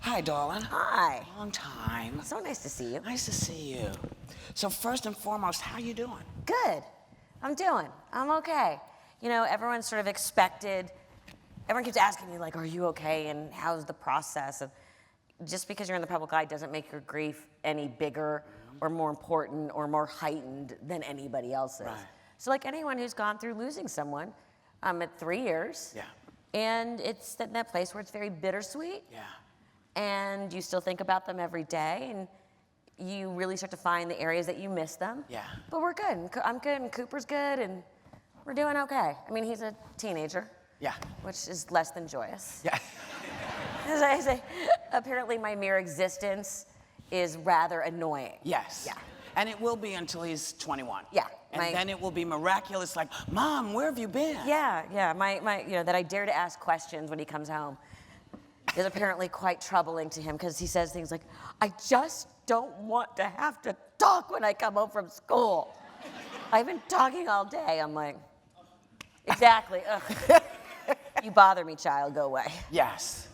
Hi, darling. Hi. Long time. So nice to see you. Nice to see you. So first and foremost, how you doing? Good. I'm okay. You know, everyone's sort of expected, everyone keeps asking me, like, are you okay? And how's the process? And just because you're in the public eye doesn't make your grief any bigger or more important or more heightened than anybody else's. Right. So like anyone who's gone through losing someone, I'm at 3 years. Yeah. And it's in that place where it's very bittersweet. Yeah. And you still think about them every day, and you really start to find the areas that you miss them. Yeah. But we're good. I'm good, and Cooper's good, and we're doing okay. I mean, he's a teenager. Yeah. Which is less than joyous. Yeah. As I say, apparently my mere existence is rather annoying. Yes. Yeah. And it will be until he's 21. Yeah. And then it will be miraculous, like, Mom, where have you been? Yeah. My, that I dare to ask questions when he comes home is apparently quite troubling to him, because he says things like, I just don't want to have to talk when I come home from school. I've been talking all day. I'm like, exactly. Ugh. You bother me, child. Go away. Yes.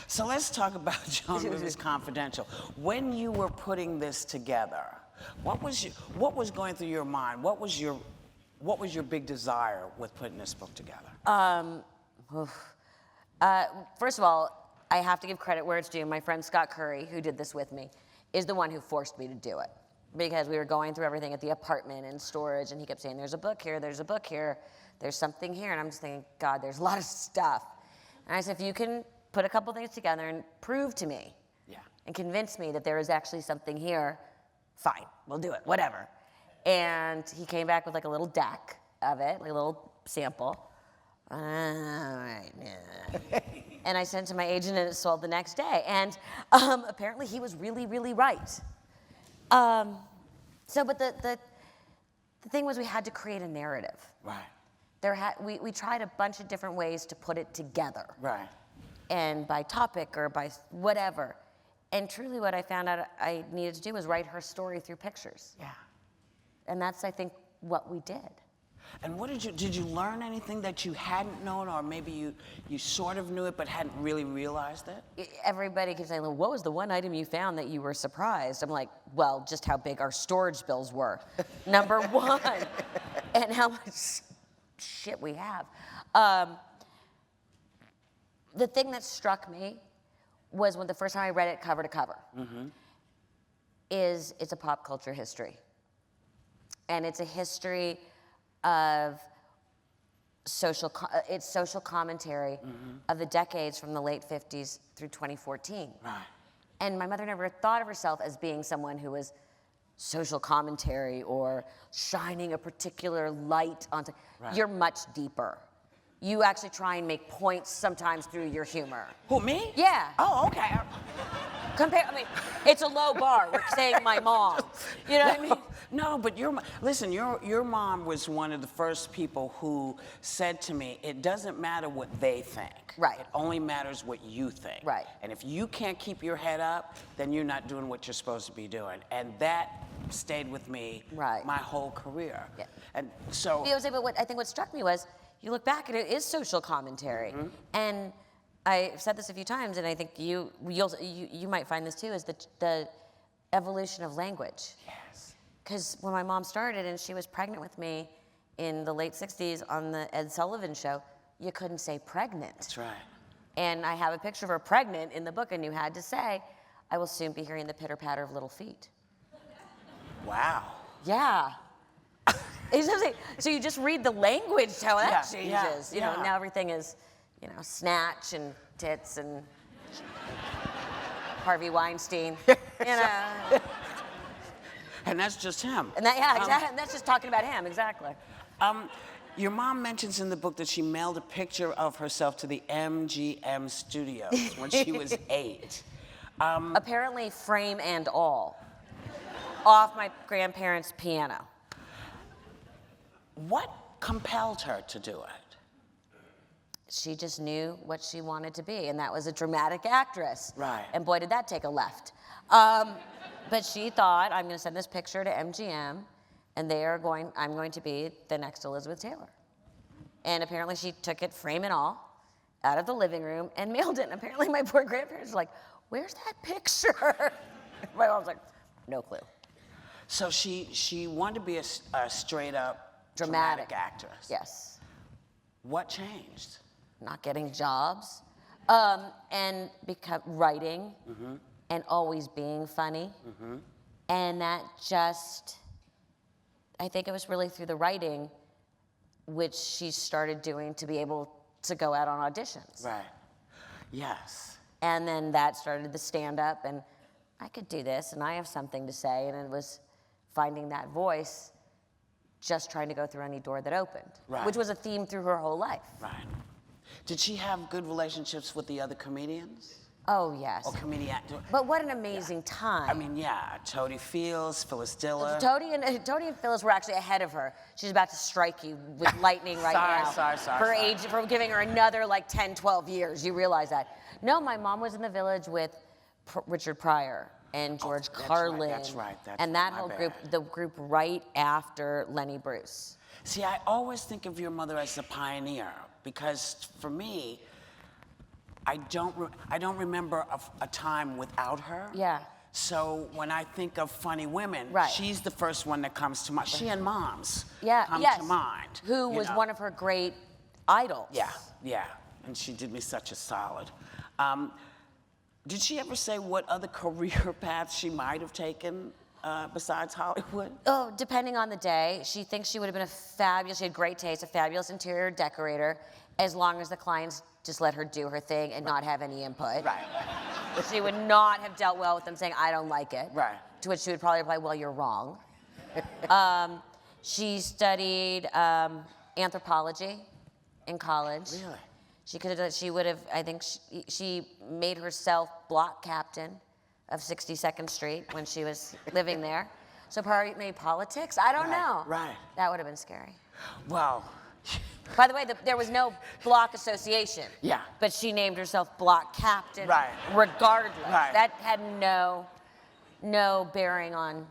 So let's talk about Joan Rivers Confidential. When you were putting this together, what was going through your mind? What was your big desire with putting this book together? First of all, I have to give credit where it's due. My friend Scott Curry, who did this with me, is the one who forced me to do it. Because we were going through everything at the apartment and storage, and he kept saying, there's a book here, there's a book here, there's something here. And I'm just thinking, God, there's a lot of stuff. And I said, if you can put a couple things together and prove to me and convince me that there is actually something here, fine, we'll do it, whatever. And he came back with like a little deck of it, like a little sample. All right, yeah. And I sent it to my agent, and it sold the next day. And apparently he was really, really right. But the thing was, we had to create a narrative. Right. We tried a bunch of different ways to put it together. Right. And by topic or by whatever. And truly what I found out I needed to do was write her story through pictures. Yeah. And that's, I think, what we did. And what did you learn anything that you hadn't known, or maybe you sort of knew it but hadn't really realized it? Everybody keeps saying, well, what was the one item you found that you were surprised? I'm like, well, just how big our storage bills were, number one, and how much shit we have. The thing that struck me was when the first time I read it cover to cover, is it's a pop culture history. And it's a history of social commentary of the decades from the late 50s through 2014. Right. And my mother never thought of herself as being someone who was social commentary or shining a particular light onto. Right. You're much deeper. You actually try and make points sometimes through your humor. Who, me? Yeah. Oh, okay. I mean, it's a low bar. We're saying my mom. You know what I mean? No, but your mom was one of the first people who said to me, it doesn't matter what they think. Right. It only matters what you think. Right. And if you can't keep your head up, then you're not doing what you're supposed to be doing. And that stayed with me my whole career. Yeah. And so... But I think what struck me was, you look back and it is social commentary. And I've said this a few times, and I think you might find this too, is the evolution of language. Yes. Because when my mom started and she was pregnant with me in the late 60s on the Ed Sullivan Show, you couldn't say pregnant. That's right. And I have a picture of her pregnant in the book, and you had to say, I will soon be hearing the pitter-patter of little feet. Wow. Yeah. So you just read the language, how that changes. You know, now everything is, snatch and tits and Harvey Weinstein. And that's just him. And exactly. That's just talking about him, exactly. Your mom mentions in the book that she mailed a picture of herself to the MGM studios when she was 8. Apparently, frame and all, off my grandparents' piano. What compelled her to do it? She just knew what she wanted to be, and that was a dramatic actress. Right. And boy, did that take a left. But she thought, I'm going to send this picture to MGM, and I'm going to be the next Elizabeth Taylor. And apparently she took it, frame and all, out of the living room and mailed it. And apparently my poor grandparents were like, where's that picture? My mom's like, no clue. So she wanted to be a straight up dramatic actress. Yes. What changed? Not getting jobs, and writing, and always being funny. And that just, I think it was really through the writing, which she started doing to be able to go out on auditions. Right. Yes. And then that started the stand-up, and I could do this, and I have something to say, and it was finding that voice, just trying to go through any door that opened, right. which was a theme through her whole life. Right. Did she have good relationships with the other comedians? Oh, yes. Or comedian? But what an amazing time. I mean, yeah, Toady Fields, Phyllis Diller. Toady and Phyllis were actually ahead of her. She's about to strike you with lightning right now. Sorry. For giving her another like 10, 12 years. You realize that. No, my mom was in the Village with Richard Pryor and George Carlin. That's right. And that whole group, the group right after Lenny Bruce. See, I always think of your mother as the pioneer, because for me, I don't remember a time without her. Yeah. So when I think of funny women, right. she's the first one that comes to mind. She and Moms come to mind. Who was one of her great idols. Yeah. And she did me such a solid. Did she ever say what other career paths she might have taken besides Hollywood? Oh, depending on the day. She thinks she would have been she had great taste, a fabulous interior decorator, as long as the clients just let her do her thing and not have any input. Right. She would not have dealt well with them saying, I don't like it. Right. To which she would probably reply, well, you're wrong. She studied anthropology in college. Really? She could have, she would have, I think she made herself block captain of 62nd Street when she was living there. So probably maybe politics, I don't know. Right. That would have been scary. Well. By the way, there was no block association. Yeah. But she named herself block captain. Right. Regardless. Right. That had no bearing on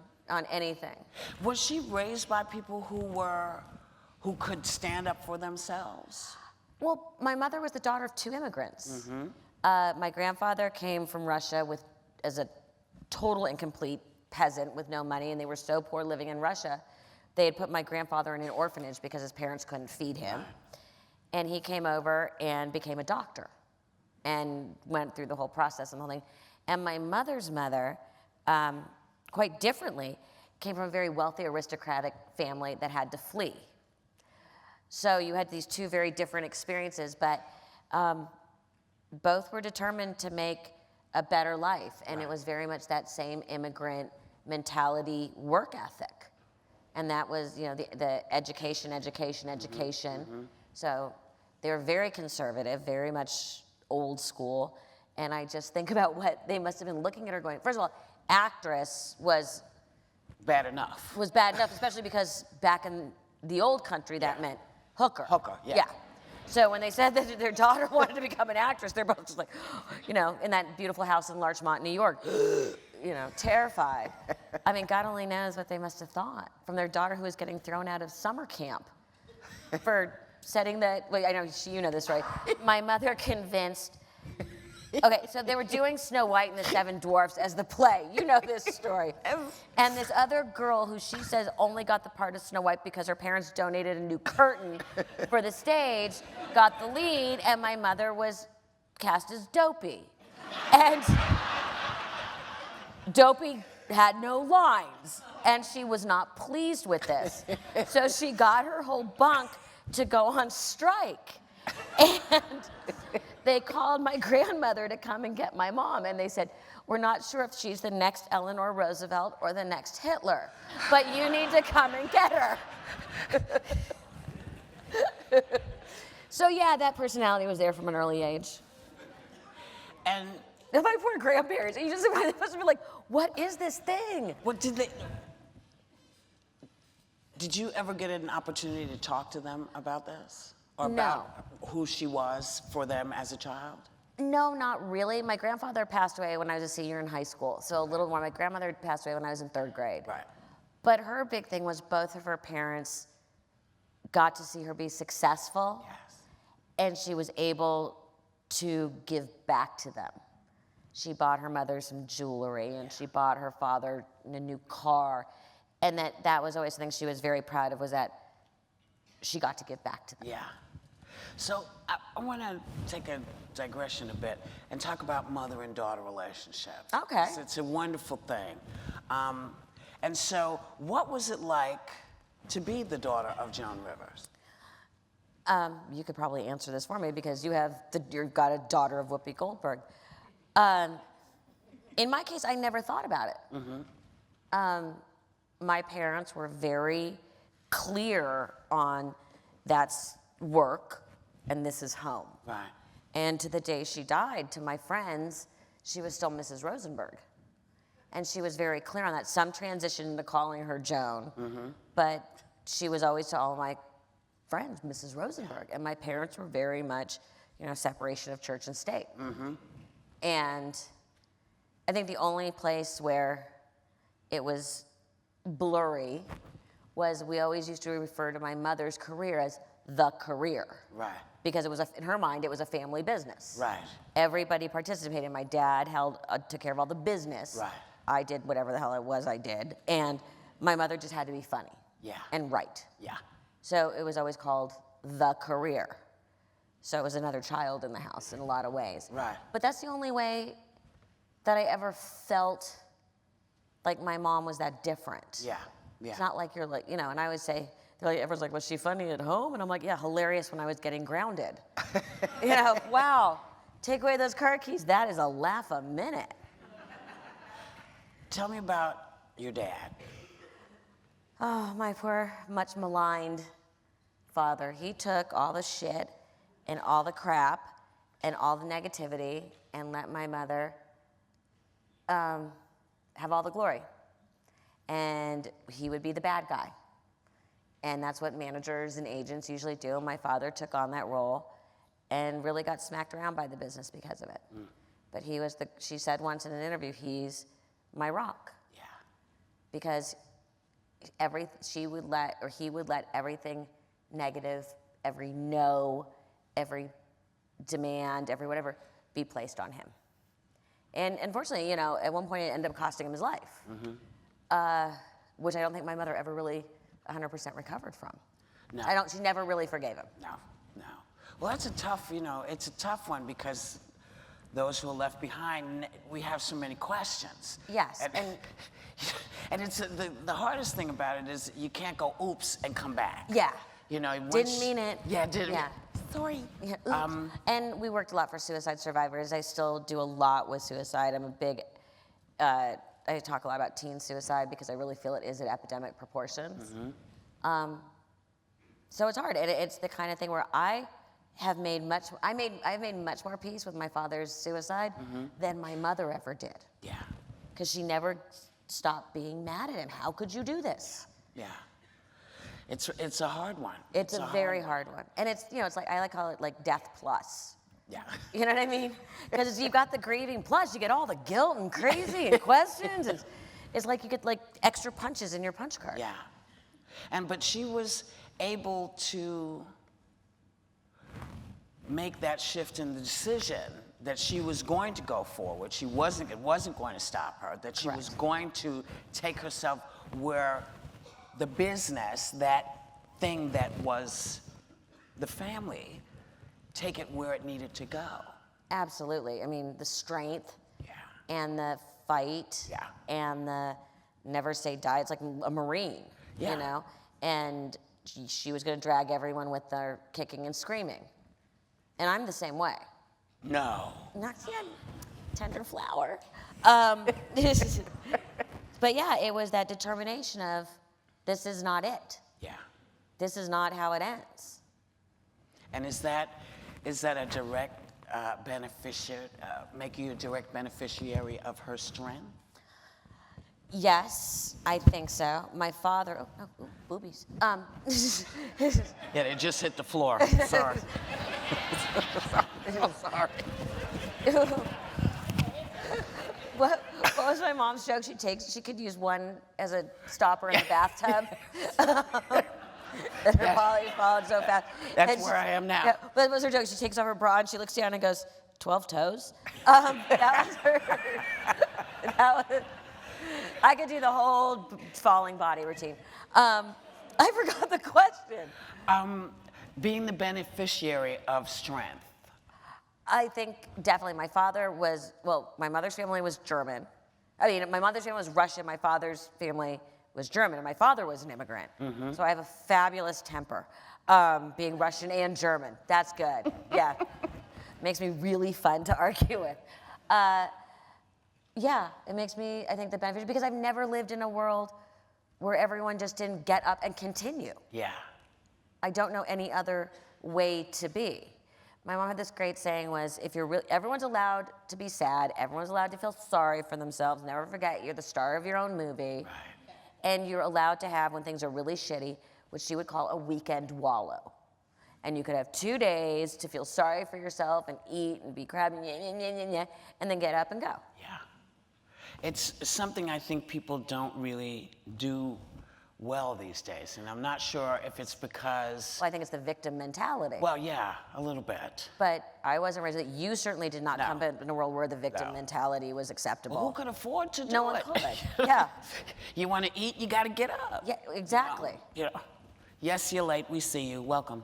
anything. Was she raised by people who could stand up for themselves? Well, my mother was the daughter of 2 immigrants. My grandfather came from Russia as a total incomplete peasant with no money, and they were so poor living in Russia, they had put my grandfather in an orphanage because his parents couldn't feed him. And he came over and became a doctor and went through the whole process and the whole thing. And my mother's mother, quite differently, came from a very wealthy aristocratic family that had to flee. So you had these 2 very different experiences, but both were determined to make a better life. And it was very much that same immigrant mentality work ethic. And that was, the education. So they were very conservative, very much old school. And I just think about what they must have been looking at her going, first of all, actress was bad enough. Was bad enough, especially because back in the old country, that meant hooker. Hooker, yeah. So when they said that their daughter wanted to become an actress, they're both just like, in that beautiful house in Larchmont, New York, terrified. I mean, God only knows what they must have thought from their daughter who was getting thrown out of summer camp for setting that, well, I know you know this, right? My mother convinced, okay, so they were doing Snow White and the 7 Dwarfs as the play. You know this story. And this other girl who she says only got the part of Snow White because her parents donated a new curtain for the stage, got the lead, and my mother was cast as Dopey. And Dopey had no lines, and she was not pleased with this. So she got her whole bunk to go on strike. And they called my grandmother to come and get my mom, and they said, we're not sure if she's the next Eleanor Roosevelt or the next Hitler, but you need to come and get her. So yeah, that personality was there from an early age. And my poor grandparents, they must have been like, what is this thing? What did you ever get an opportunity to talk to them about this? Or about who she was for them as a child? No, not really. My grandfather passed away when I was a senior in high school. So a little more. My grandmother passed away when I was in 3rd grade. Right. But her big thing was both of her parents got to see her be successful. Yes. And she was able to give back to them. she bought her mother some jewelry, and she bought her father a new car. And that was always something she was very proud of, was that she got to give back to them. Yeah. So I want to take a digression a bit and talk about mother and daughter relationships. Okay. It's a wonderful thing. And so what was it like to be the daughter of Joan Rivers? You could probably answer this for me because you've got a daughter of Whoopi Goldberg. In my case, I never thought about it. My parents were very clear on that's work and this is home. Right. And to the day she died, to my friends, she was still Mrs. Rosenberg. And she was very clear on that. Some transitioned into calling her Joan, but she was always to all my friends, Mrs. Rosenberg. And my parents were very much, separation of church and state. And I think the only place where it was blurry was we always used to refer to my mother's career as the career. Right. Because it was, in her mind, it was a family business. Right. Everybody participated. My dad took care of all the business. Right. I did whatever the hell it was I did. And my mother just had to be funny. Yeah. And right. Yeah. So it was always called the career. So it was another child in the house in a lot of ways. Right. But that's the only way that I ever felt like my mom was that different. Yeah. Yeah. It's not like you're like, and I always say, everyone's like, was she funny at home? And I'm like, yeah, hilarious when I was getting grounded. Wow, take away those car keys. That is a laugh a minute. Tell me about your dad. Oh, my poor, much maligned father. He took all the shit and all the crap and all the negativity and let my mother have all the glory. And he would be the bad guy. And that's what managers and agents usually do. My father took on that role and really got smacked around by the business because of it. But she said once in an interview, he's my rock. Yeah. Because he would let everything negative, every no, every demand, every whatever, be placed on him. And unfortunately, at one point it ended up costing him his life, which I don't think my mother ever really 100% recovered from. No. She never really forgave him. No. Well, that's a tough, it's a tough one because those who are left behind, we have so many questions. Yes, and it's the hardest thing about it is you can't go oops and come back. Yeah. Once, Didn't mean it. Yeah, didn't. Yeah. Sorry. Yeah, and we worked a lot for suicide survivors. I still do a lot with suicide. I'm a big, I talk a lot about teen suicide because I really feel it is at epidemic proportions. So it's hard. It's the kind of thing where I've made much more peace with my father's suicide than my mother ever did. Yeah. Because she never stopped being mad at him. How could you do this? Yeah. It's a hard one. It's a very hard one. And it's, it's like, I call it like death plus. Yeah. You know what I mean? Because you've got the grieving plus, you get all the guilt and crazy and questions. It's like you get like extra punches in your punch card. Yeah. But she was able to make that shift in the decision that she was going to go forward. It wasn't going to stop her, that she was going to take herself where the business, that thing that was the family, take it where it needed to go. Absolutely. I mean, the strength and the fight and the never say die. It's like a Marine, and she was going to drag everyone with their kicking and screaming. And I'm the same way. No. Not yet. Tender flower. But yeah, it was that determination of, this is not it. Yeah. This is not how it ends. And is that a direct make you a direct beneficiary of her strength? Yes, I think so. My father, boobies. Yeah, they just hit the floor. Sorry. I'm sorry. What was my mom's joke? She could use one as a stopper in the bathtub. Her body followed so fast. That's where I am now. Yeah, but what was her joke? She takes off her bra and she looks down and goes, 12 toes. That was her. That was, I could do the whole falling body routine. I forgot the question. Being the beneficiary of strength. I think definitely my father was, well, my mother's family was German. I mean, my mother's family was Russian, my father's family was German, and my father was an immigrant. So I have a fabulous temper, being Russian and German. That's good, yeah. Makes me really fun to argue with. Yeah, it makes me, I think, the beneficiary, because I've never lived in a world where everyone just didn't get up and continue. Yeah. I don't know any other way to be. My mom had this great saying was, if you're really, everyone's allowed to be sad, everyone's allowed to feel sorry for themselves, never forget you're the star of your own movie. Right. And you're allowed to have, when things are really shitty, what she would call a weekend wallow. And you could have 2 days to feel sorry for yourself and eat and be crabby, and then get up and go. Yeah. It's something I think people don't really do well these days, and I'm not sure if it's because... Well, I think it's the victim mentality. Well, yeah, a little bit. But I wasn't raised that. You certainly did not come in a world where the victim mentality was acceptable. Well, who could afford to do it? No one could, yeah. You want to eat, you got to get up. Yeah, exactly. You know, yes, you're late, we see you, welcome.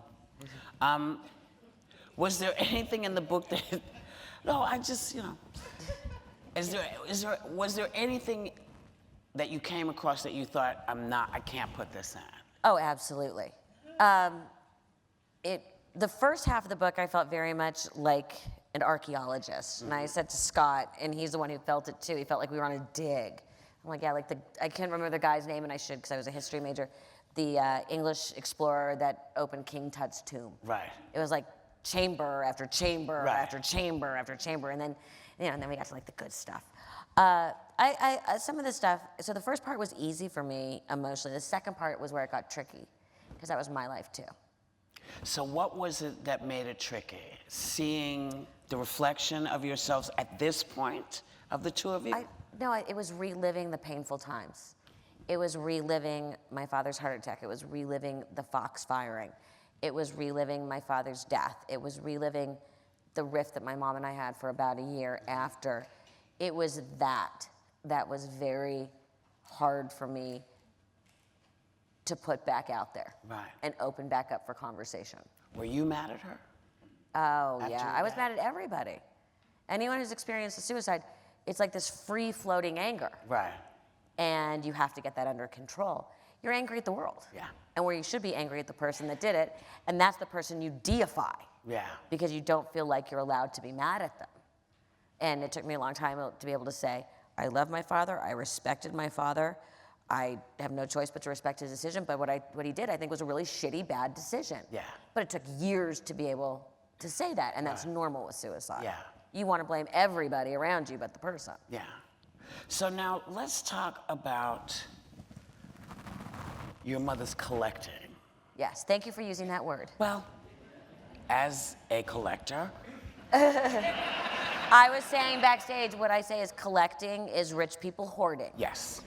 Was there anything in the book that... No, I just, you know... Was there anything that you came across that you thought, I can't put this in? Oh, absolutely. The first half of the book, I felt very much like an archeologist. And I said to Scott, and he's the one who felt it too, he felt like we were on a dig. I'm like, yeah, like I can't remember the guy's name, and I should, because I was a history major. The English explorer that opened King Tut's tomb. Right. It was like chamber after chamber Right. after chamber after chamber, and then, and then we got to like the good stuff. Some of the stuff, so the first part was easy for me emotionally. The second part was where it got tricky, because that was my life too. So what was it that made it tricky? Seeing the reflection of yourselves at this point of the two of you? It was reliving the painful times. It was reliving my father's heart attack. It was reliving the Fox firing. It was reliving my father's death. It was reliving the rift that my mom and I had for about a year after. It was that was very hard for me to put back out there. Right. And open back up for conversation. Were you mad at her? Oh, yeah. I was mad at everybody. Anyone who's experienced a suicide, it's like this free-floating anger. Right. And you have to get that under control. You're angry at the world. Yeah. And where you should be angry at the person that did it, and that's the person you deify. Yeah. Because you don't feel like you're allowed to be mad at them. And it took me a long time to be able to say, I love my father, I respected my father, I have no choice but to respect his decision, but what he did, I think, was a really shitty, bad decision. Yeah. But it took years to be able to say that, and that's normal with suicide. Yeah. You want to blame everybody around you but the person. Yeah. So now let's talk about your mother's collecting. Yes, thank you for using that word. Well, as a collector. I was saying backstage, what I say is collecting is rich people hoarding. Yes.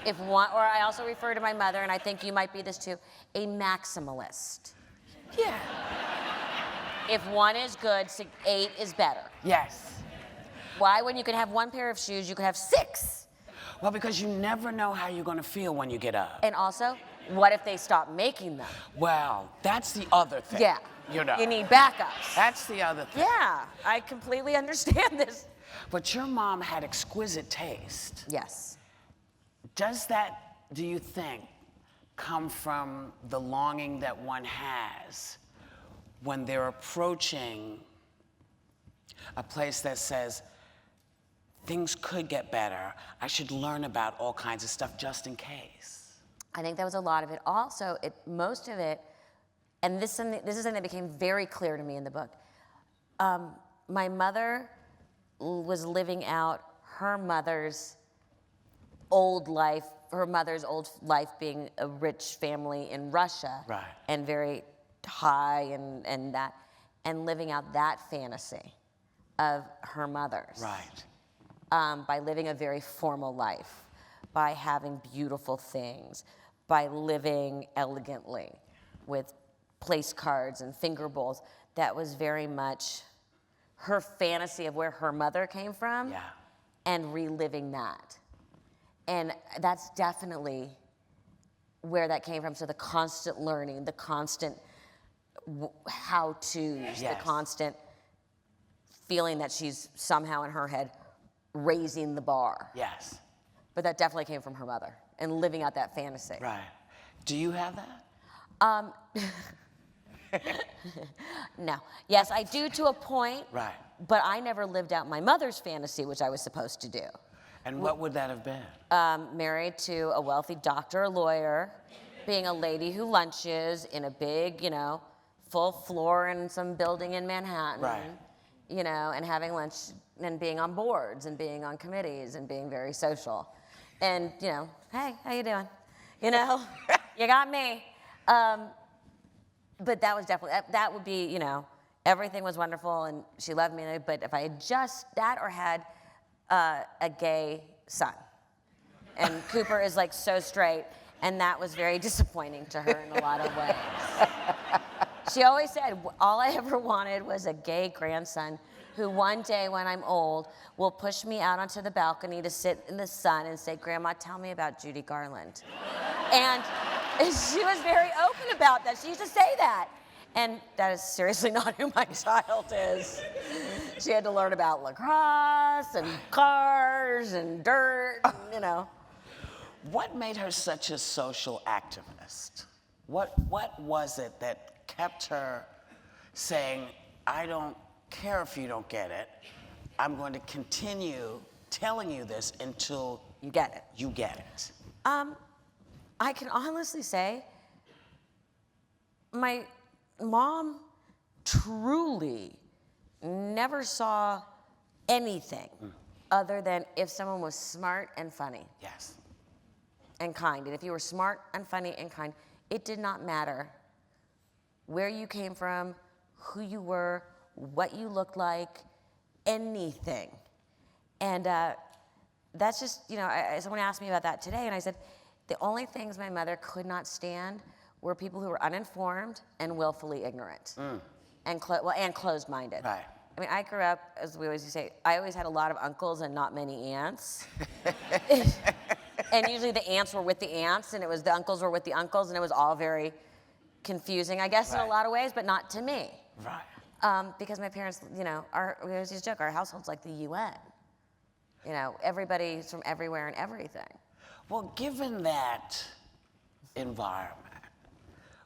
Or I also refer to my mother, and I think you might be this too, a maximalist. Yeah. If 1 is good, 8 is better. Yes. Why, when you can have 1 pair of shoes, you could have 6? Well, because you never know how you're going to feel when you get up. And also, what if they stop making them? Well, that's the other thing. Yeah. You know. You need backups. That's the other thing. Yeah, I completely understand this. But your mom had exquisite taste. Yes. Does that, do you think, come from the longing that one has when they're approaching a place that says, things could get better, I should learn about all kinds of stuff just in case? I think that was a lot of it. Also, most of it, and this is something that became very clear to me in the book. My mother was living out her mother's old life being a rich family in Russia. Right. And very high and living out that fantasy of her mother's. Right. By living a very formal life, by having beautiful things, by living elegantly with place cards and finger bowls. That was very much her fantasy of where her mother came from Yeah. and reliving that. And that's definitely where that came from. So the constant learning, the constant how-tos, Yes. the constant feeling that she's somehow in her head raising the bar. Yes. But that definitely came from her mother and living out that fantasy. Right. Do you have that? No. Yes, I do to a point. Right. But I never lived out my mother's fantasy, which I was supposed to do. And what would that have been? Married to a wealthy doctor or lawyer, being a lady who lunches in a big, full floor in some building in Manhattan. Right. And having lunch and being on boards and being on committees and being very social. And, hey, how you doing? You got me. But that was definitely, that would be, everything was wonderful and she loved me. But if I had just that or had a gay son. And Cooper is like so straight, and that was very disappointing to her in a lot of ways. She always said, all I ever wanted was a gay grandson who one day when I'm old will push me out onto the balcony to sit in the sun and say, Grandma, tell me about Judy Garland. And she was very open about that. She used to say that. And that is seriously not who my child is. She had to learn about lacrosse and cars and dirt, and, What made her such a social activist? What was it that kept her saying, I don't care if you don't get it. I'm going to continue telling you this until you get it. You get it. I can honestly say my mom truly never saw anything other than if someone was smart and funny. Yes. And kind. And if you were smart and funny and kind, it did not matter where you came from, who you were, what you looked like, anything. And that's just, someone asked me about that today, and I said, the only things my mother could not stand were people who were uninformed and willfully ignorant, and closed-minded. Right. I mean, I grew up, as we always say, I always had a lot of uncles and not many aunts. And usually the aunts were with the aunts, and the uncles were with the uncles, and it was all very confusing, I guess, in a lot of ways, but not to me. Right. Because my parents, we always used to joke, our household's like the UN. Everybody's from everywhere and everything. Well, given that environment,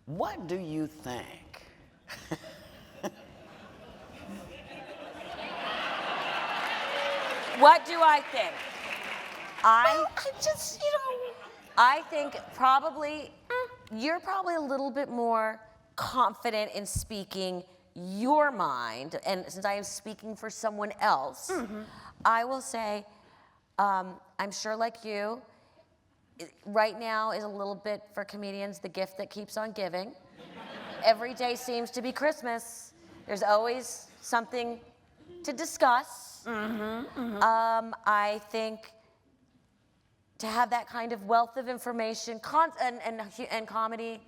what do you think? What do I think? I think probably, you're probably a little bit more confident in speaking your mind, and since I am speaking for someone else, I will say, I'm sure like you, right now is a little bit for comedians the gift that keeps on giving. Every day seems to be Christmas. There's always something to discuss. I think to have that kind of wealth of information and comedy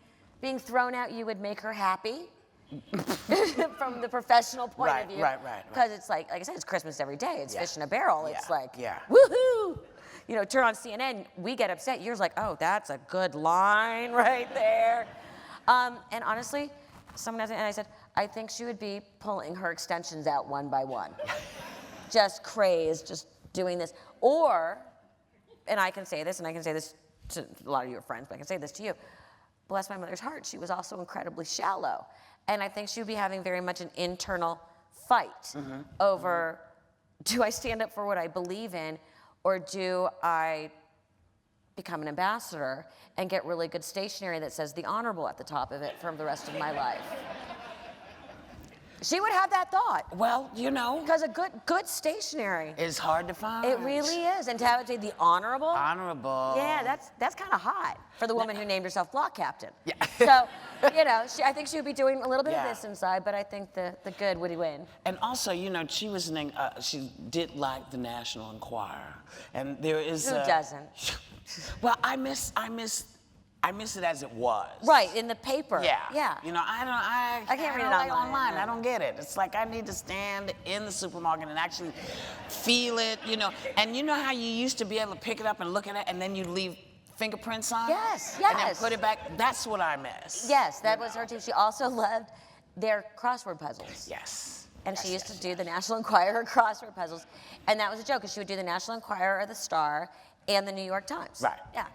being thrown at you would make her happy from the professional point of view. Right. Because it's like I said, it's Christmas every day. It's fish in a barrel. It's like, yeah. Woohoo! Turn on CNN, we get upset. You're like, oh, that's a good line right there. And honestly, someone asked me, and I said, I think she would be pulling her extensions out one by one. Just crazed, just doing this. Or, and I can say this to a lot of your friends, but I can say this to you. Bless my mother's heart, she was also incredibly shallow. And I think she would be having very much an internal fight over, do I stand up for what I believe in, or do I become an ambassador and get really good stationery that says the honorable at the top of it for the rest of my life? She would have that thought. Well, Because a good stationery is hard to find. It really is. And to have it say the honorable. Honorable. Yeah, that's kind of hot for the woman who named herself block captain. Yeah. So, I think she would be doing a little bit of this inside, but I think the good would win. And also, she was she did like the National Enquirer, and there is. Who doesn't? Well, I miss I miss it as it was. Right, in the paper. Yeah. Yeah. You know, I can't read it like online. I don't get it. It's like I need to stand in the supermarket and actually feel it, you know. And you know how you used to be able to pick it up and look at it and then you leave fingerprints on it? Yes, And then yes. put it back. That's what I miss. Yes, that was her too. She also loved their crossword puzzles. Yes. And she used to do the National Enquirer crossword puzzles. And that was a joke, because she would do the National Enquirer or the Star and the New York Times. Right. Yeah.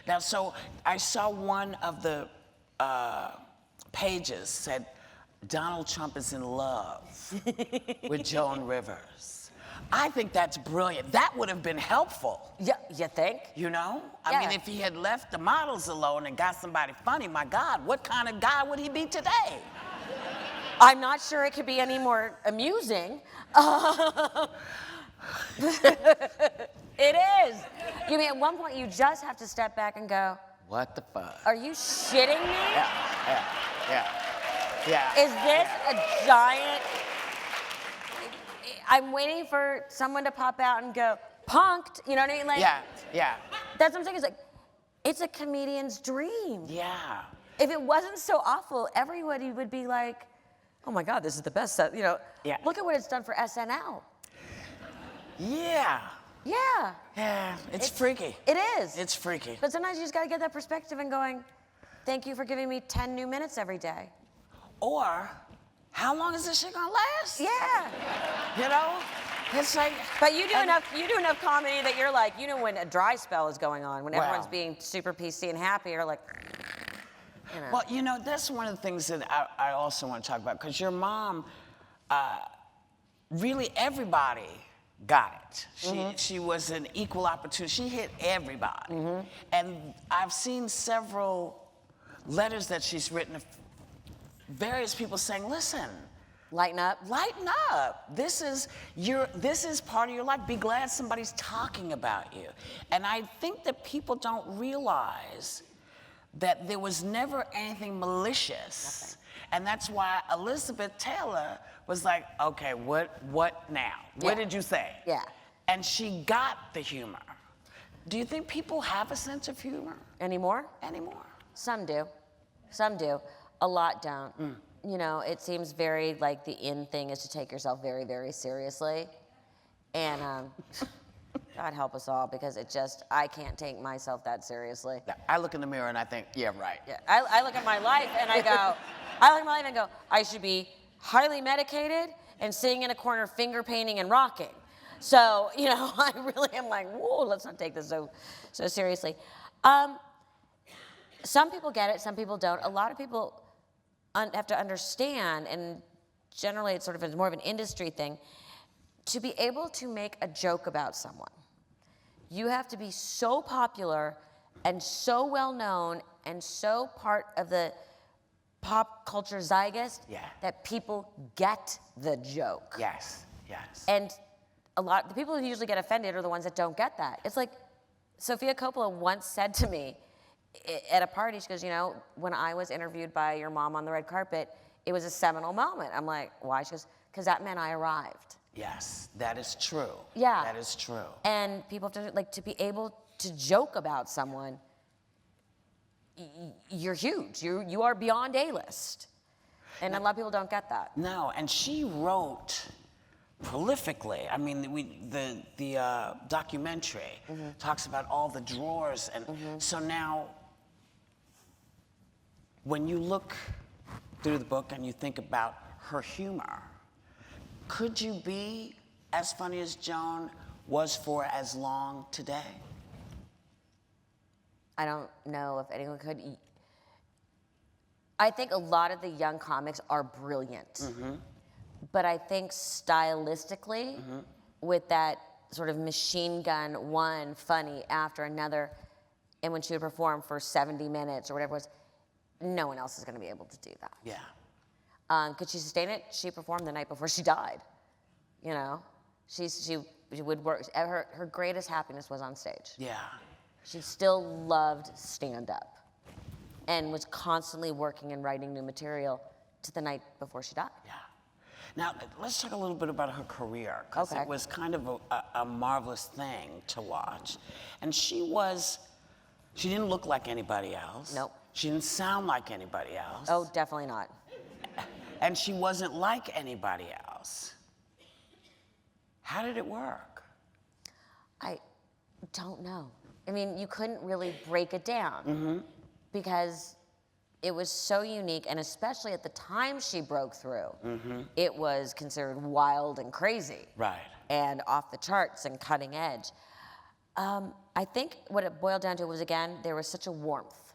Now, so I saw one of the pages said, Donald Trump is in love with Joan Rivers. I think that's brilliant. That would have been helpful. Yeah, you think? You know? Yeah. I mean, if he had left the models alone and got somebody funny, my God, what kind of guy would he be today? I'm not sure it could be any more amusing. It is. You mean, at one point you just have to step back and go, What the fuck? are you shitting me? Yeah. Is this a giant... I'm waiting for someone to pop out and go, punked. You know what I mean? Like, Yeah. that's what I'm saying. It's like, it's a comedian's dream. Yeah. If it wasn't so awful, everybody would be like, oh my God, this is the best set. You know, Yeah. look at what it's done for SNL. Yeah. Yeah. Yeah. It's freaky. It is. It's freaky. But sometimes you just gotta get that perspective and going, thank you for giving me 10 new minutes every day. Or, how long is this shit gonna last? Yeah. You know? It's like. But you do enough comedy that you're like, you know, when a dry spell is going on, when everyone's being super PC and happy, you're like, you know. Well, you know, that's one of the things that I also want to talk about, because your mom, really everybody got it. She was an equal opportunity. She hit everybody. And I've seen several letters that she's written of various people saying, listen, Lighten up. lighten up. This is part of your life. Be glad somebody's talking about you. And I think that people don't realize that there was never anything malicious. And that's why Elizabeth Taylor was like, okay, what now? What did you say? Yeah. And she got the humor. Do you think people have a sense of humor Anymore? anymore? Some do. Some do. A lot don't. You know, it seems very like the in thing is to take yourself very, very seriously. And God help us all, because I can't take myself that seriously. I look in the mirror and I think, yeah, right. Yeah, I look at my life and I go, I should be highly medicated and sitting in a corner finger painting and rocking. So, you know, I really am like, whoa, let's not take this so seriously. Some people get it, some people don't. A lot of people have to understand, and generally it's sort of more of an industry thing, to be able to make a joke about someone, you have to be so popular and so well known and so part of the pop culture zeitgeist that people get the joke. Yes. And the people who usually get offended are the ones that don't get that. It's like Sofia Coppola once said to me at a party, she goes, you know, when I was interviewed by your mom on the red carpet, it was a seminal moment. I'm like, why? She goes, because that meant I arrived. Yes, that is true. Yeah. That is true. And people have to be able to joke about someone, you're huge. You are beyond A-list. And a lot of people don't get that. No, and she wrote prolifically. I mean, the documentary talks about all the drawers. And so now, when you look through the book and you think about her humor, could you be as funny as Joan was for as long today? I don't know if anyone could. I think a lot of the young comics are brilliant. But I think stylistically, with that sort of machine gun, one funny after another, and when she would perform for 70 minutes or whatever it was, no one else is going to be able to do that. Yeah. Could she sustain it? She performed the night before she died. You know, she would work. Her greatest happiness was on stage. Yeah. She still loved stand-up and was constantly working and writing new material to the night before she died. Yeah. Now, let's talk a little bit about her career, because Okay. it was kind of a marvelous thing to watch. And she was She didn't look like anybody else. Nope. She didn't sound like anybody else. Oh, definitely not. And she wasn't like anybody else. How did it work? I don't know. I mean, you couldn't really break it down because it was so unique, and especially at the time she broke through, it was considered wild and crazy. Right. And off the charts and cutting edge. I think what it boiled down to was, again, there was such a warmth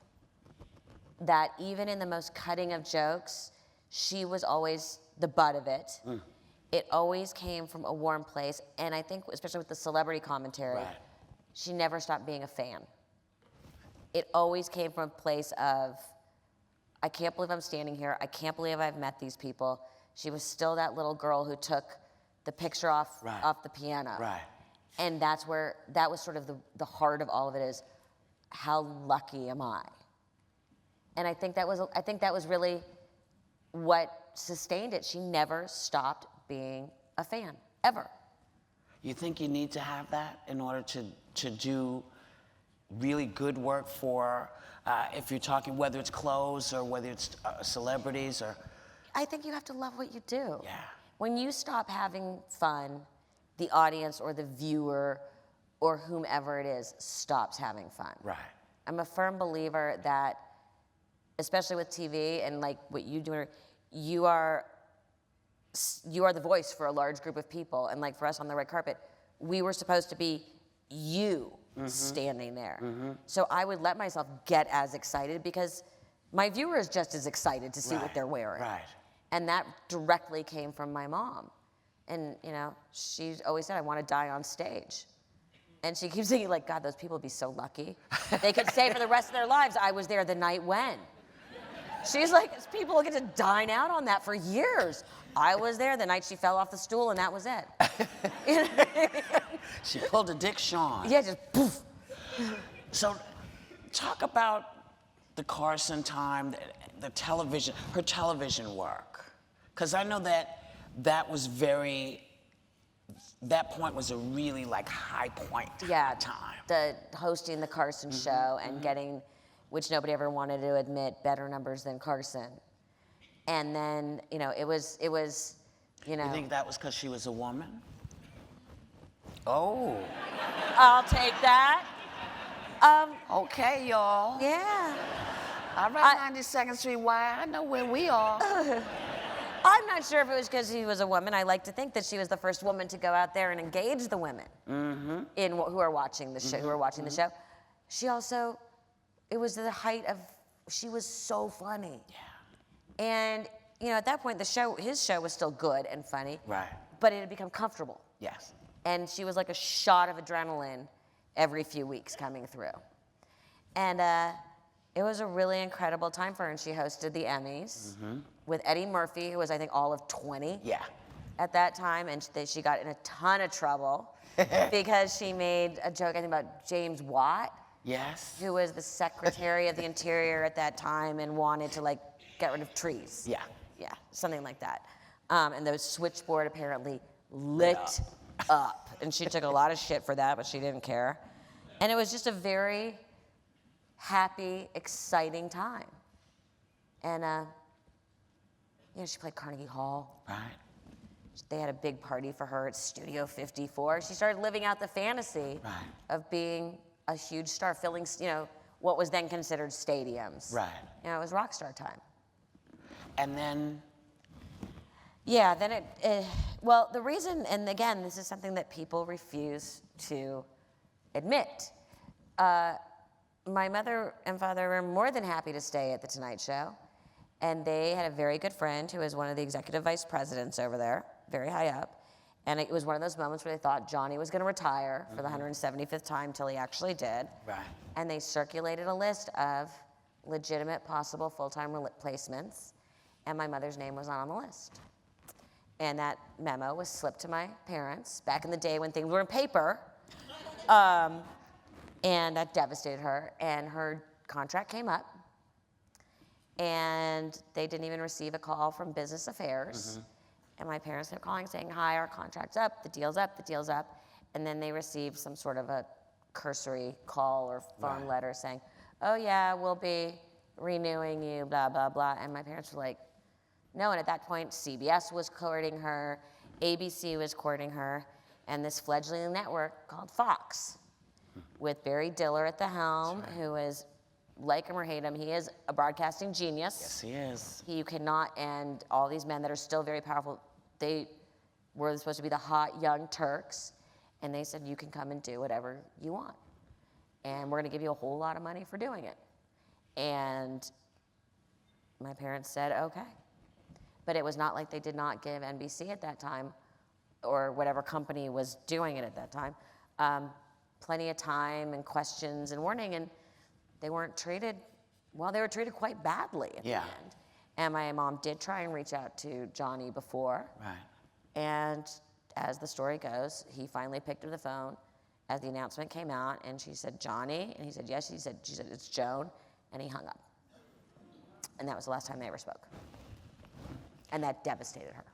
that even in the most cutting of jokes, she was always the butt of it. It always came from a warm place, and I think, especially with the celebrity commentary, she never stopped being a fan. It always came from a place of, I can't believe I'm standing here. I can't believe I've met these people. She was still that little girl who took the picture off the piano. Right. And that was sort of the heart of all of it, is how lucky am I? And I think that was really what sustained it. She never stopped being a fan, ever. You think you need to have that in order to do really good work for, if you're talking, whether it's clothes or whether it's celebrities or? I think you have to love what you do. Yeah. When you stop having fun, the audience or the viewer or whomever it is stops having fun. Right. I'm a firm believer that, especially with TV and like what you do, you are the voice for a large group of people. And like for us on the red carpet, we were supposed to be you standing there. So I would let myself get as excited because my viewer is just as excited to see what they're wearing. Right. And that directly came from my mom. And, you know, she always said, I want to die on stage. And she keeps thinking, like, God, those people would be so lucky. They could say for the rest of their lives, I was there the night when. She's like, people will get to dine out on that for years. I was there the night she fell off the stool, and that was it. She pulled a Dick Shawn. Yeah, just poof. So talk about the Carson time, the television, her television work. Because I know that was that point was a really like high point time. The hosting the Carson Show and getting, which nobody ever wanted to admit, better numbers than Carson. And then, you know, it was, you know. You think that was because she was a woman? Oh. I'll take that. Okay, y'all. Yeah. All right, 92nd Street Y, I know where we are. I'm not sure if it was because she was a woman. I like to think that she was the first woman to go out there and engage the women who are watching the show. She also, it was the height of, she was so funny. Yeah. And, you know, at that point, his show was still good and funny. Right. But it had become comfortable. Yes. And she was like a shot of adrenaline every few weeks coming through. And it was a really incredible time for her. And she hosted the Emmys with Eddie Murphy, who was, I think, all of 20 at that time. And she got in a ton of trouble because she made a joke, I think, about James Watt. Yes. Who was the Secretary of the Interior at that time and wanted to, like, get rid of trees. Yeah. Yeah, something like that. And the switchboard apparently lit up. And she took a lot of shit for that, but she didn't care. And it was just a very happy, exciting time. And, you know, she played Carnegie Hall. Right. They had a big party for her at Studio 54. She started living out the fantasy of being a huge star, filling, you know, what was then considered stadiums. Right. You know, it was rock star time. And then? Yeah, then well, the reason, and again, this is something that people refuse to admit. My mother and father were more than happy to stay at The Tonight Show. And they had a very good friend who was one of the executive vice presidents over there, very high up. And it was one of those moments where they thought Johnny was going to retire for the 175th time till he actually did. Right. And they circulated a list of legitimate possible full-time placements. And my mother's name was not on the list. And that memo was slipped to my parents back in the day when things were in paper. And that devastated her. And her contract came up. And they didn't even receive a call from Business Affairs. And my parents kept calling saying, hi, our contract's up, the deal's up, the deal's up. And then they received some sort of a cursory call or phone Right. letter saying, oh yeah, we'll be renewing you, blah, blah, blah. And my parents were like, no. And at that point, CBS was courting her, ABC was courting her, and this fledgling network called Fox with Barry Diller at the helm, who is, like him or hate him, he is a broadcasting genius. Yes, he is. You cannot, and all these men that are still very powerful, they were supposed to be the hot young Turks, and they said, you can come and do whatever you want. And we're gonna give you a whole lot of money for doing it. And my parents said, okay. But it was not like they did not give NBC at that time, or whatever company was doing it at that time, plenty of time and questions and warning, and they weren't treated, well, they were treated quite badly at the end. And my mom did try and reach out to Johnny before. Right. And as the story goes, he finally picked up the phone as the announcement came out, and she said, Johnny? And he said, yes. She said, it's Joan. And he hung up. And that was the last time they ever spoke. And that devastated her.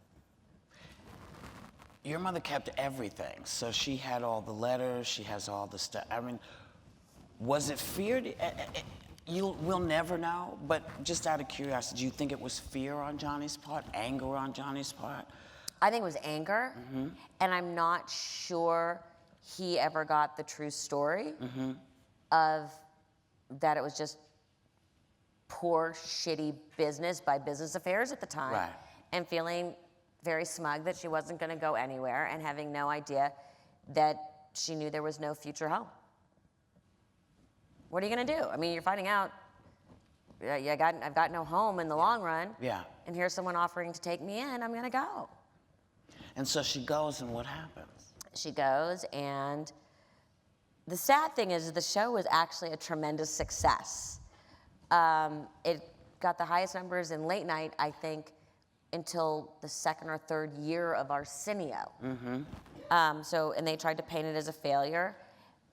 Your mother kept everything, so she had all the letters, she has all the stuff. I mean, was it fear? We'll never know, but just out of curiosity, do you think it was fear on Johnny's part, anger on Johnny's part? I think it was anger, and I'm not sure he ever got the true story of that it was just poor, shitty business by Business Affairs at the time, Right. and feeling very smug that she wasn't going to go anywhere, and having no idea that she knew there was no future home. What are you going to do? I mean, you're finding out, I've got no home in the long run. Yeah. And here's someone offering to take me in. I'm going to go. And so she goes, and what happens? She goes, and the sad thing is the show was actually a tremendous success. It got the highest numbers in late night, I think, until the second or third year of Arsenio. And they tried to paint it as a failure.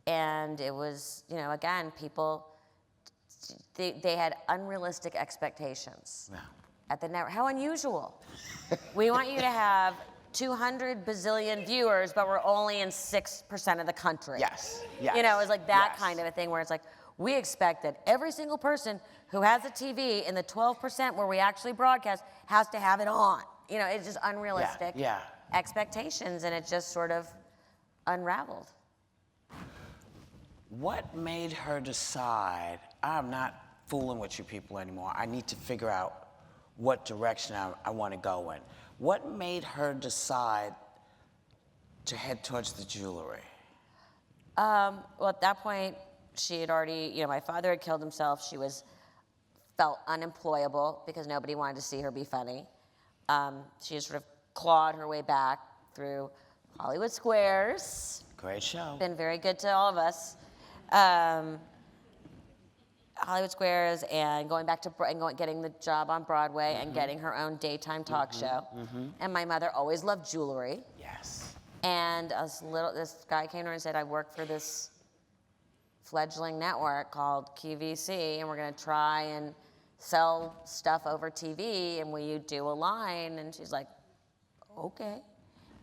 And it was, again, people, they had unrealistic expectations at the network. How unusual. We want you to have 200 bazillion viewers, but we're only in 6% of the country. Yes. It was like that kind of a thing where it's like, we expect that every single person who has a TV in the 12% where we actually broadcast has to have it on. It's just unrealistic expectations, and it just sort of unraveled. What made her decide, I'm not fooling with you people anymore, I need to figure out what direction I want to go in? What made her decide to head towards the jewelry? Well, at that point, she had already, my father had killed himself. She felt unemployable because nobody wanted to see her be funny. She just sort of clawed her way back through Hollywood Squares. Great show. Been very good to all of us. Hollywood Squares, and going back to getting the job on Broadway and getting her own daytime talk show. And my mother always loved jewelry. Yes. And this guy came to her and said, I work for this fledgling network called QVC, and we're going to try and sell stuff over TV, and will you do a line? And she's like, okay.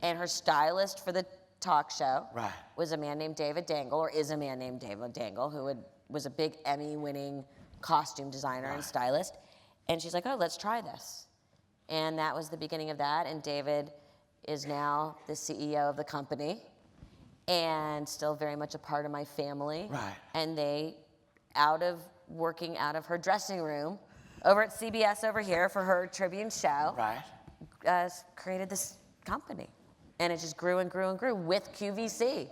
And her stylist for the talk show was a man named David Dangle, or is a man named David Dangle, who was a big Emmy-winning costume designer and stylist. And she's like, oh, let's try this. And that was the beginning of that, and David is now the CEO of the company and still very much a part of my family. And they, working out of her dressing room over at CBS over here for her Tribune show, created this company. And it just grew and grew and grew with QVC.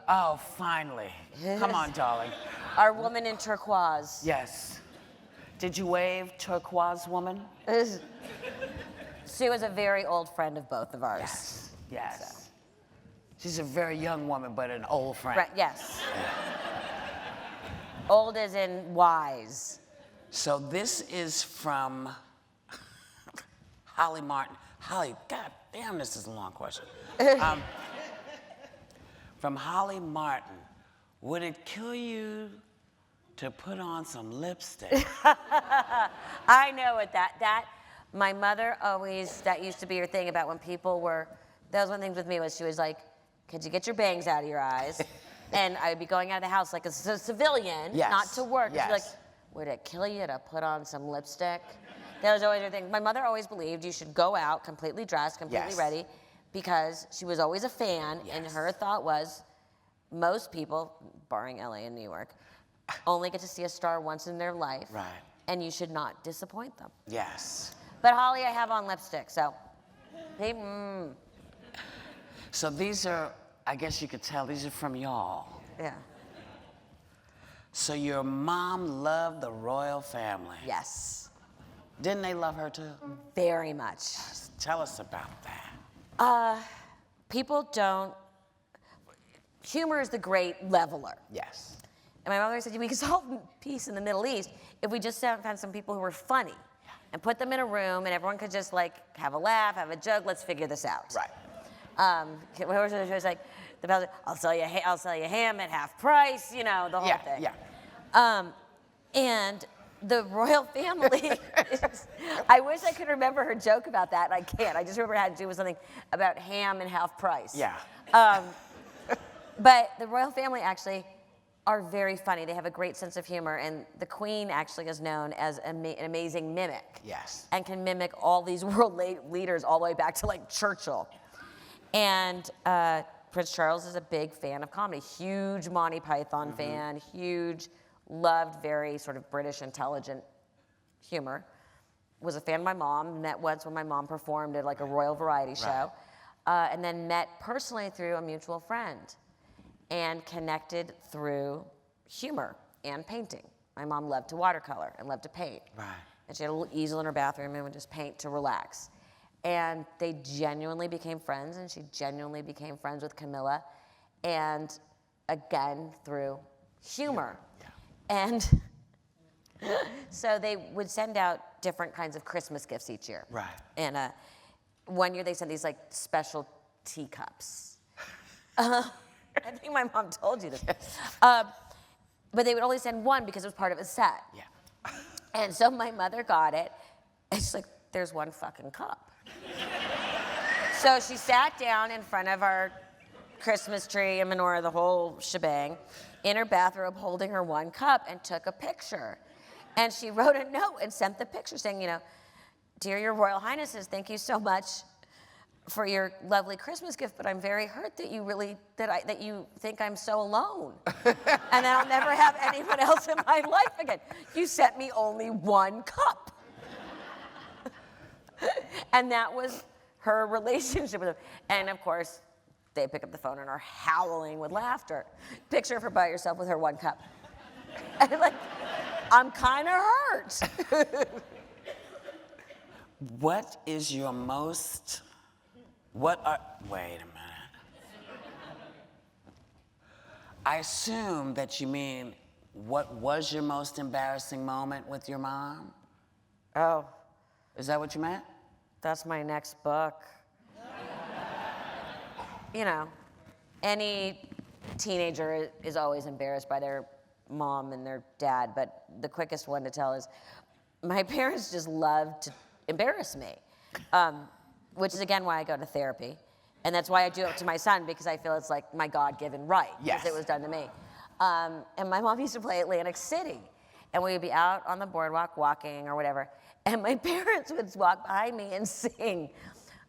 Oh, finally. Come on, darling. Our woman in turquoise. Yes. Did you wave, turquoise woman? She was a very old friend of both of ours. Yes. So. She's a very young woman, but an old friend. Right, yes. Old as in wise. So this is from Holly Martin. Holly, God damn, this is a long question. From Holly Martin, would it kill you to put on some lipstick? I know what my mother always, that used to be her thing about when people were, that was one of the things with me was she was like, could you get your bangs out of your eyes? And I would be going out of the house like a civilian, Yes. not to work. Yes. She'd be like, would it kill you to put on some lipstick? That was always her thing. My mother always believed you should go out completely dressed, completely Yes. ready, because she was always a fan, and Yes. her thought was, most people, barring LA and New York, only get to see a star once in their life. Right. And you should not disappoint them. Yes. But Holly, I have on lipstick, so. So these are, I guess you could tell, these are from y'all. Yeah. So your mom loved the royal family. Yes. Didn't they love her too? Very much. Tell us about that. People don't. Humor is the great leveler. Yes. And my mother said, we could solve peace in the Middle East if we just found some people who were funny and put them in a room and everyone could just like have a laugh, have a joke, let's figure this out. Right. What was it? It was like, I'll sell you ham at half price, you know, the whole thing. Yeah. And the royal family, I wish I could remember her joke about that, and I can't. I just remember it had to do with something about ham and half price. Yeah. But the royal family actually are very funny. They have a great sense of humor, and the queen actually is known as an amazing mimic. Yes. And can mimic all these world leaders all the way back to like Churchill. And Prince Charles is a big fan of comedy, huge Monty Python fan, huge, loved very sort of British intelligent humor. Was a fan of my mom, met once when my mom performed at like a royal variety show, and then met personally through a mutual friend and connected through humor and painting. My mom loved to watercolor and loved to paint. Right. And she had a little easel in her bathroom and would just paint to relax. And they genuinely became friends, and she genuinely became friends with Camilla, and again, through humor. Yeah. And so they would send out different kinds of Christmas gifts each year. Right. And one year they sent these like special teacups. I think my mom told you this. But they would only send one because it was part of a set. Yeah. And so my mother got it, and she's like, there's one fucking cup. So she sat down in front of our Christmas tree and menorah, the whole shebang, in her bathrobe holding her one cup and took a picture. And she wrote a note and sent the picture saying, you know, dear your Royal Highnesses, thank you so much for your lovely Christmas gift, but I'm very hurt that that you think I'm so alone. And that I'll never have anyone else in my life again. You sent me only one cup. And that was her relationship with him. And of course, they pick up the phone and are howling with laughter. Picture of her by herself with her one cup. And like, I'm kind of hurt. What is your most, wait a minute. I assume that you mean, what was your most embarrassing moment with your mom? Oh, Is that what you meant? that's my next book. You know, any teenager is always embarrassed by their mom and their dad, but the quickest one to tell is my parents just love to embarrass me, which is again why I go to therapy. And that's why I do it to my son, because I feel it's like my God-given right, Yes. because it was done to me. And my mom used to play Atlantic City, and we would be out on the boardwalk walking or whatever, and my parents would walk behind me and sing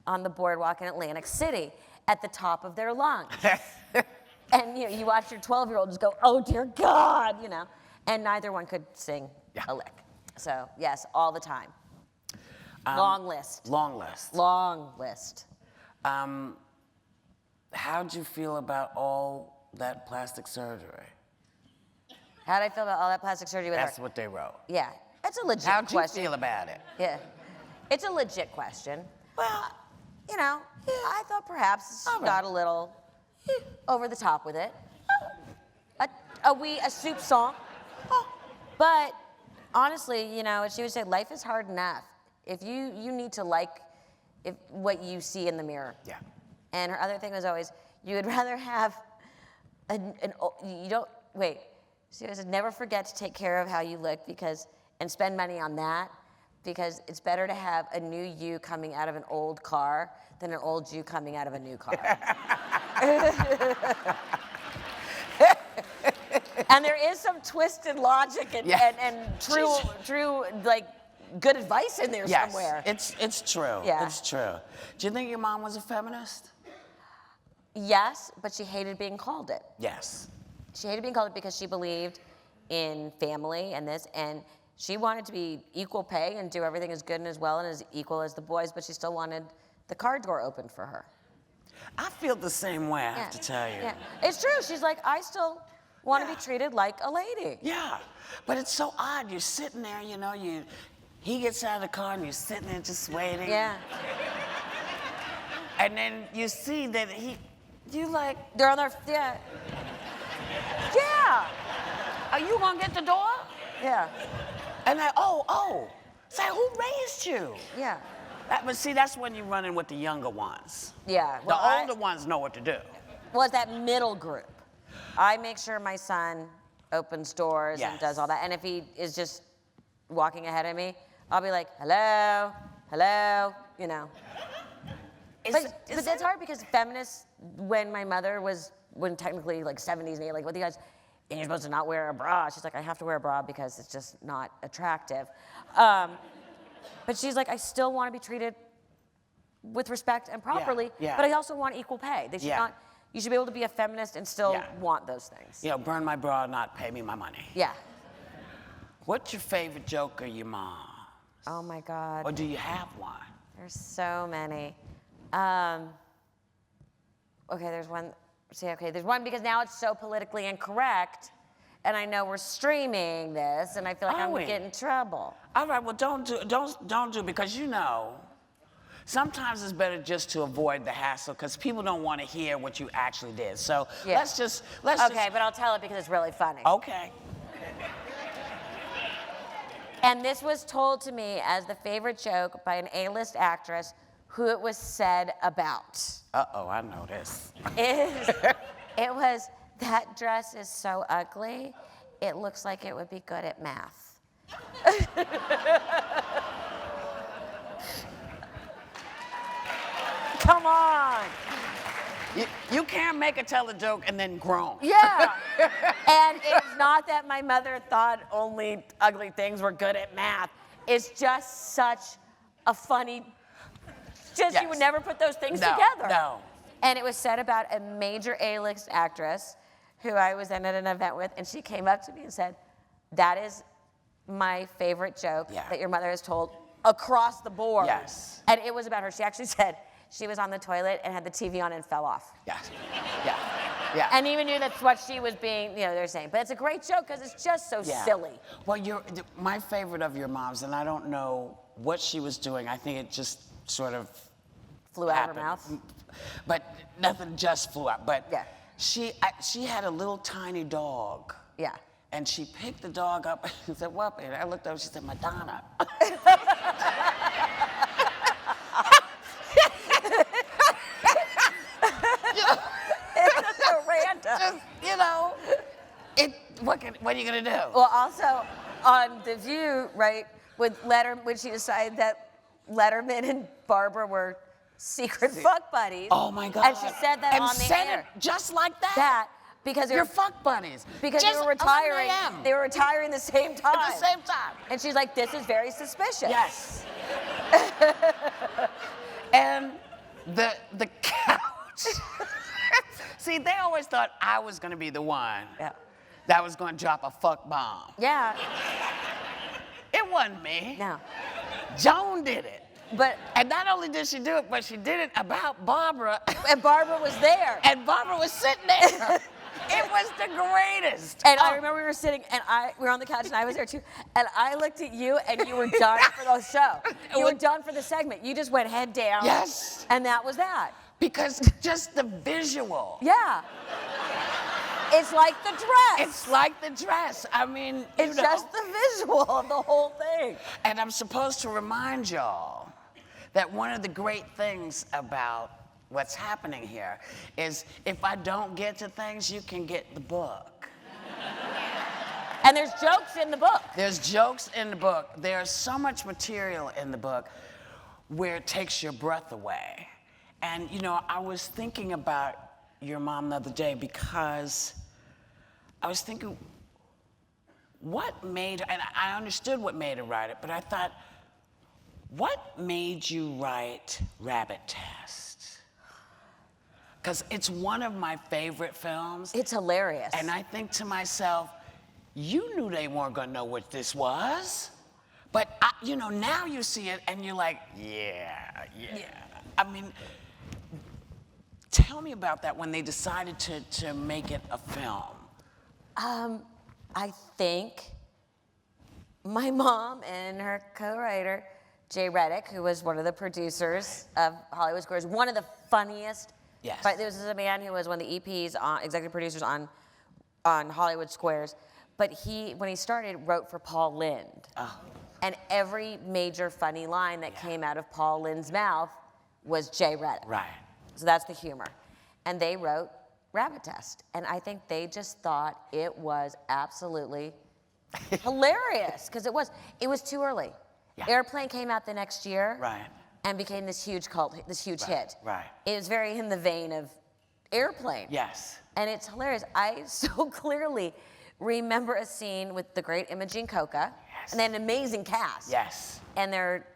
on the boardwalk in Atlantic City at the top of their lungs. And you know, you watch your 12-year-old just go, oh dear God, you know, and neither one could sing a lick. So yes, all the time. Long list. Long list. Long list. How'd you feel about all that plastic surgery? How did I feel about all that plastic surgery with That's her? what they wrote. Yeah, it's a legit How'd you question. feel about it? Yeah, it's a legit question. Well, you know, I thought perhaps she got a little over the top with it. A soup song. But honestly, you know, she would say, life is hard enough. If you need to like what you see in the mirror. Yeah. And her other thing was always, you would rather have she said, never forget to take care of how you look and spend money on that, because it's better to have a new you coming out of an old car than an old you coming out of a new car. And there is some twisted logic and, Yeah. and true, like, good advice in there Yes, somewhere. it's true. Yeah. It's true. Do you think your mom was a feminist? Yes, but she hated being called it. Yes. She hated being called it because she believed in family and this, and she wanted to be equal pay and do everything as good and as well and as equal as the boys, but she still wanted the car door open for her. I feel the same way, I have to tell you. Yeah, it's true. She's like, I still want to be treated like a lady. Yeah, but it's so odd. You're sitting there, you know, he gets out of the car and you're sitting there just waiting. Yeah. And then you see that you like, They're on their, yeah. Yeah. are you gonna get the door? Yeah. And say, who raised you? Yeah. But see, that's when you're running with the younger ones. Yeah. The Well, older ones know what to do. Well, it's that middle group. I make sure my son opens doors and Yes. does all that. And if he is just walking ahead of me, I'll be like, hello, hello, you know. But that's hard because feminists, when my mother was, when technically like 70s and 80s, like, what do you guys, and you're supposed to not wear a bra. She's like, I have to wear a bra because it's just not attractive. But she's like, I still want to be treated with respect and properly, yeah. but I also want equal pay. They should Yeah. not, you should be able to be a feminist and still Yeah. want those things. You know, burn my bra, not pay me my money. Yeah. What's your favorite joke of your mom? Oh my God. Or do you have one? There's so many. Okay, there's one. There's one because now it's so politically incorrect, and I know we're streaming this, and I feel like I'm gonna get in trouble. All right, well, don't do because you know, sometimes it's better just to avoid the hassle because people don't want to hear what you actually did. So Yeah. let's just. But I'll tell it because it's really funny. Okay. And this was told to me as the favorite joke by an A-list actress who it was said about. Uh-oh, I know this. It was, that dress is so ugly, it looks like it would be good at math. Come on. You can't make a tell a joke and then groan. Yeah. And it's not that my mother thought only ugly things were good at math. It's just such a funny, you would never put those things together. No. And it was said about a major A-list actress who I was in at an event with, and she came up to me and said, that is my favorite joke that your mother has told across the board. Yes. And it was about her. She actually said she was on the toilet and had the TV on and fell off. Yes. Yeah. Yeah. And even knew that's what she was being, they're saying. But it's a great joke because it's just so silly. Well, my favorite of your mom's, and I don't know what she was doing. I think it just sort of flew out of her mouth. But nothing just flew out. But yeah. She had a little tiny dog. Yeah. And she picked the dog up and said, "What?" And I looked up. She said, "Madonna." It's so random. Just, what are you gonna do? Well, also on The View, right, when she decided that Letterman and Barbara were secret fuck buddies. Oh my God! And she said that on the air. It just like that. Because you're fuck buddies. Because just they were retiring. 11 a.m. They were retiring the same time. At the same time. And she's like, "This is very suspicious." Yes. And the couch. See, they always thought I was gonna be the one that was gonna drop a fuck bomb. Yeah. It wasn't me. No. Joan did it. But and not only did she do it, but she did it about Barbara. And Barbara was there. And Barbara was sitting there. It was the greatest. And I remember we were sitting, and we were on the couch, and I was there too. And I looked at you, and you were done for the show. You were done for the segment. You just went head down. Yes. And that was that. Because just the visual. Yeah. It's like the dress. It's like the dress. I mean, it's just the visual of the whole thing. And I'm supposed to remind y'all that one of the great things about what's happening here is if I don't get to things, you can get the book. And there's jokes in the book. There's jokes in the book. There's so much material in the book where it takes your breath away. And, I was thinking about your mom the other day because I was thinking, what made, and I understood what made her write it, but I thought, what made you write Rabbit Test? Because it's one of my favorite films. It's hilarious. And I think to myself, you knew they weren't gonna know what this was. But, you know, now you see it and you're like, yeah. I mean, tell me about that when they decided to make it a film. I think my mom and her co-writer, Jay Reddick, who was one of the producers of Hollywood Squares, one of the funniest. Yes. But there was a man who was one of the EPs, executive producers on Hollywood Squares. But he, when he started, wrote for Paul Lynde. Oh. And every major funny line that came out of Paul Linde's mouth was Jay Reddick. Right. So that's the humor. And they wrote Rabbit Test. And I think they just thought it was absolutely hilarious, because it was too early. Yeah. Airplane came out the next year. Right. And became this huge hit. Right. It was very in the vein of Airplane. Yes. And it's hilarious. I so clearly remember a scene with the great Imogene Coca. Yes. And they had an amazing cast. Yes. And they're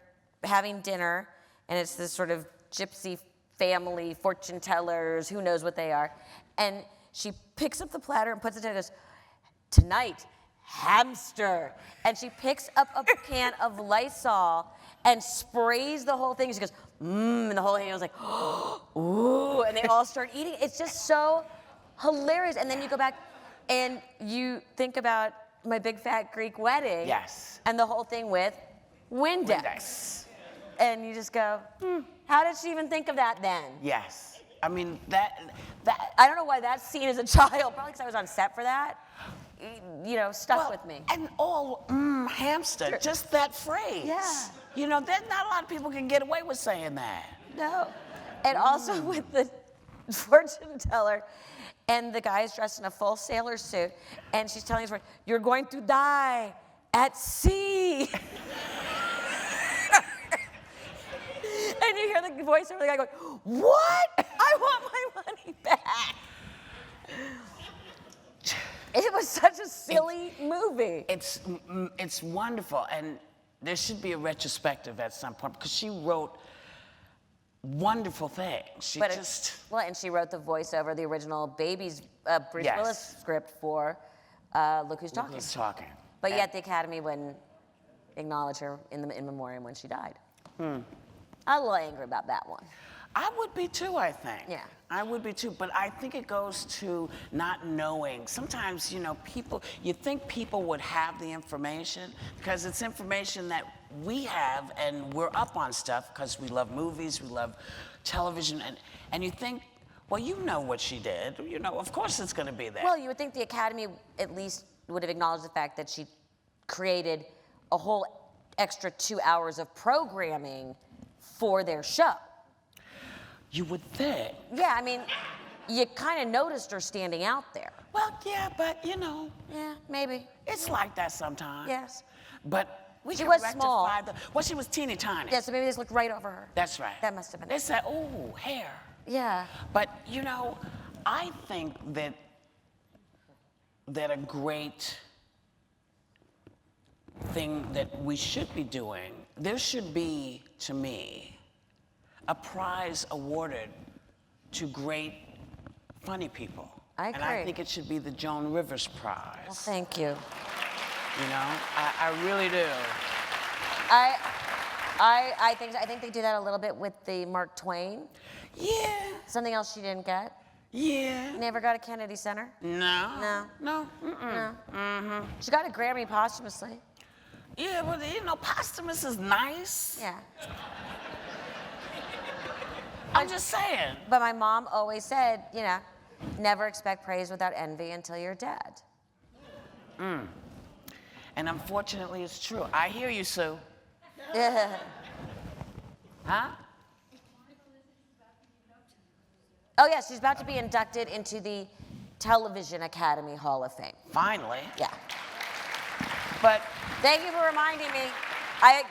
having dinner, and it's this sort of gypsy family, fortune tellers, who knows what they are. And she picks up the platter and puts it down and goes, "Tonight, hamster." And she picks up a can of Lysol and sprays the whole thing. She goes, and the whole thing was like, ooh, and they all start eating. It's just so hilarious. And then you go back and you think about My Big Fat Greek Wedding. Yes. And the whole thing with Windex. And you just go, how did she even think of that then? Yes. I mean, that. I don't know why that's seen as a child, probably because I was on set for that. You know, stuck with me. And all, hamster, Sure. just that phrase. Yeah. You know, there's not a lot of people can get away with saying that. No. And also with the fortune teller, and the guy's dressed in a full sailor suit, and she's telling his friend, "You're going to die at sea." And you hear the voice over the guy going, "What? I want my money back." It was such a silly movie. It's wonderful, and there should be a retrospective at some point, because she wrote wonderful things. And she wrote the voiceover, the original Baby's Bruce Yes. Willis script for Look Who's Talking. was talking. But yet the Academy wouldn't acknowledge her in memoriam when she died. I'm a little angry about that one. I would be too, I think. Yeah. I would be too, but I think it goes to not knowing. Sometimes, you know, you think people would have the information, because it's information that we have, and we're up on stuff because we love movies, we love television, and you think, well, you know what she did. You know, of course it's going to be there. Well, you would think the Academy at least would have acknowledged the fact that she created a whole extra 2 hours of programming for their show. You would think. Yeah, I mean, you kind of noticed her standing out there. Well, yeah, but you know. Yeah, maybe. It's like that sometimes. Yes. But we She can was rectify small. Well, she was teeny tiny. Yeah, so maybe they just looked right over her. That's right. That must have been They it. said, oh, hair. Yeah. But, you know, I think that a great thing that we should be doing, there should be, to me, a prize awarded to great funny people. I And I agree. think it should be the Joan Rivers Prize. Well, thank you. You know, I really do. I think they do that a little bit with the Mark Twain. Yeah, Something else she didn't get. yeah. Never got a Kennedy Center. No. No. No. She got a Grammy posthumously. Yeah, but you know, posthumous is nice. Yeah. I'm just saying. But my mom always said, you know, never expect praise without envy until you're dead. And unfortunately, it's true. I hear you, Sue. Yeah. Huh? Oh, yeah, she's about to be inducted into the Television Academy Hall of Fame. Finally. Yeah. But Thank you for reminding me. I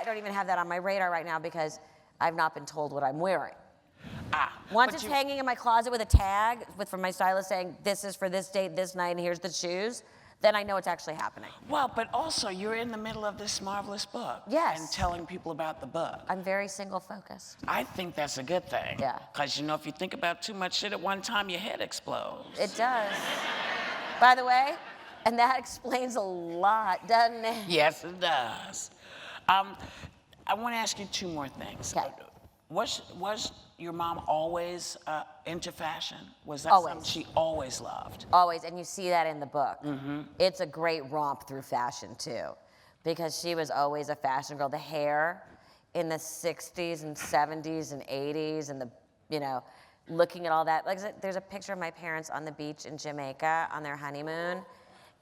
don't even have that on my radar right now because I've not been told what I'm wearing. Once it's hanging in my closet with a tag from my stylist saying, this is for this date, this night, and here's the shoes, then I know it's actually happening. Well, but also you're in the middle of this marvelous book. Yes. And telling people about the book. I'm very single focused. I think that's a good thing. Yeah. Because, you know, if you think about too much shit at one time, your head explodes. It does. By the way, and that explains a lot, doesn't it? Yes, it does. I want to ask you two more things. Okay. Was your mom always into fashion? Was that Always. something she always loved? Always, and you see that in the book. It's a great romp through fashion, too, because she was always a fashion girl. The hair in the 60s and 70s and 80s and the, you know, looking at all that. Like, there's a picture of my parents on the beach in Jamaica on their honeymoon,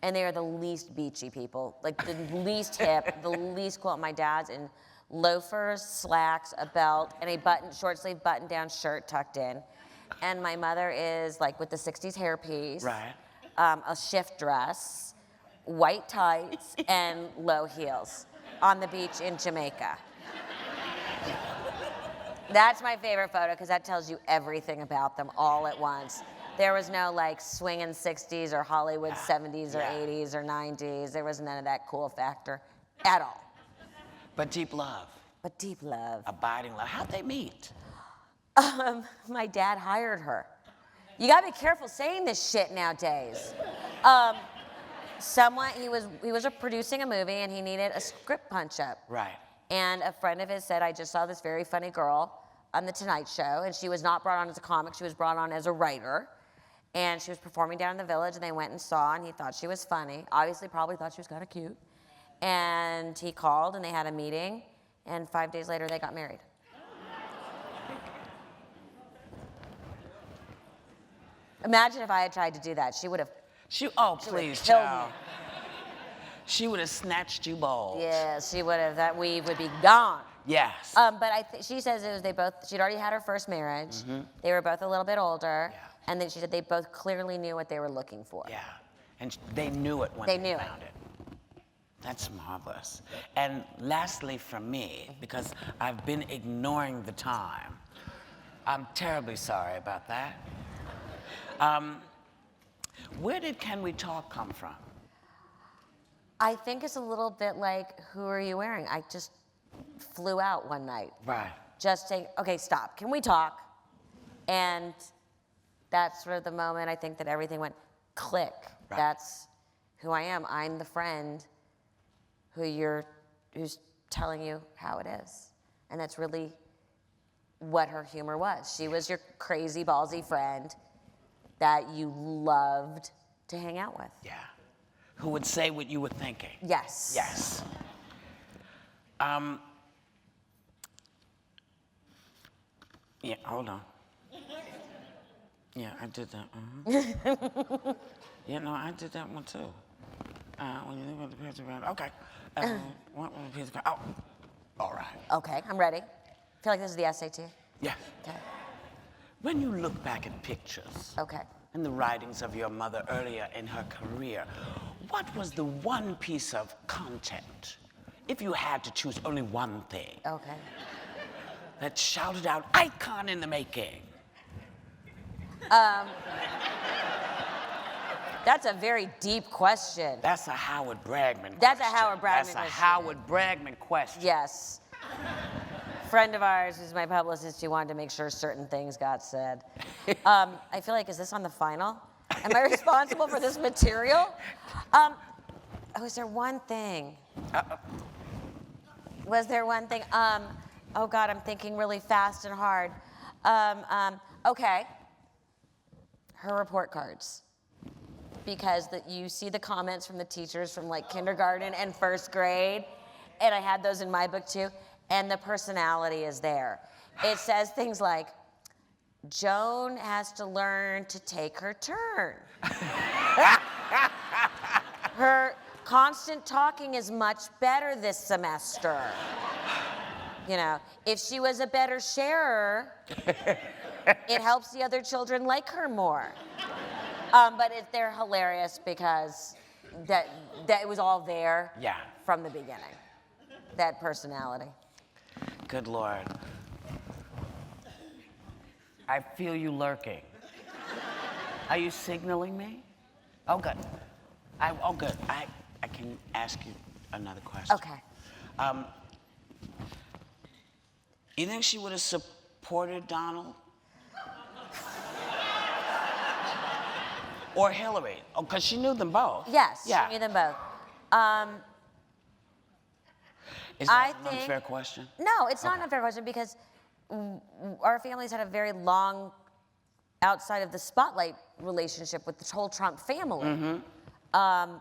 and they are the least beachy people, like the least hip, the least cool. My dad's in loafers, slacks, a belt, and a short sleeve button down shirt tucked in. And my mother is like with the 60s hairpiece, Right. A shift dress, white tights, and low heels on the beach in Jamaica. That's my favorite photo because that tells you everything about them all at once. There was no like swinging 60s or Hollywood 70s or 80s or 90s. There was none of that cool factor at all. But deep love. But deep love. Abiding love. How'd they meet? My dad hired her. You gotta be careful saying this shit nowadays. He was producing a movie and he needed a script punch up. Right. And a friend of his said, I just saw this very funny girl on The Tonight Show, and she was not brought on as a comic, she was brought on as a writer. And she was performing down in the Village, and they went and saw, and he thought she was funny. Obviously, probably thought she was kind of cute. And he called, and they had a meeting, and 5 days later, they got married. Imagine if I had tried to do that. She would have Please, killed child. me. She would have snatched you bold. Yeah, she would have. That weave would be gone. Yes. But she says it was she'd already had her first marriage. They were both a little bit older. Yeah. And then she said they both clearly knew what they were looking for. Yeah. And they knew it when they found it. That's marvelous. And lastly from me, because I've been ignoring the time, I'm terribly sorry about that. Where did Can We Talk come from? I think it's a little bit like, who are you wearing? I just flew out one night. Right. Just saying, okay, stop. Can we talk? And that's sort of the moment I think that everything went click. Right. That's who I am. I'm the friend who's telling you how it is. And that's really what her humor was. She was your crazy, ballsy friend that you loved to hang out with. Yeah. Who would say what you were thinking. Yes. Yes. Yeah, hold on. Yeah, I did that. Yeah, no, I did that one too. When you think about the picture around, okay. What was the picture? Oh, all right. Okay, I'm ready. I feel like this is the SAT. Yeah. Okay. When you look back at pictures Okay. and the writings of your mother earlier in her career, what was the one piece of content, if you had to choose only one thing, Okay. that shouted out, icon in the making? That's a very deep question. That's a Howard Bragman That's a question. Howard Bragman That's a question. Howard Bragman question. Yes. Friend of ours who's my publicist, who wanted to make sure certain things got said. I feel like, is this on the final? Am I responsible for this material? Was there one thing? Was there one thing? Oh God, I'm thinking really fast and hard. Okay. Her report cards. Because you see the comments from the teachers from like kindergarten and first grade, and I had those in my book too, and the personality is there. It says things like, Joan has to learn to take her turn. Her constant talking is much better this semester. You know, if she was a better sharer, it helps the other children like her more. But they're hilarious because that it was all there from the beginning, that personality. Good Lord. I feel you lurking. Are you signaling me? Oh, good. Oh, good. I can ask you another question. Okay. You think she would have supported Donald? Or Hillary? Oh, because she knew them both. Yes, Yeah. she knew them both. Is that an unfair question? No, it's not an unfair question because our families had a very long, outside of the spotlight relationship with the whole Trump family. Mm-hmm.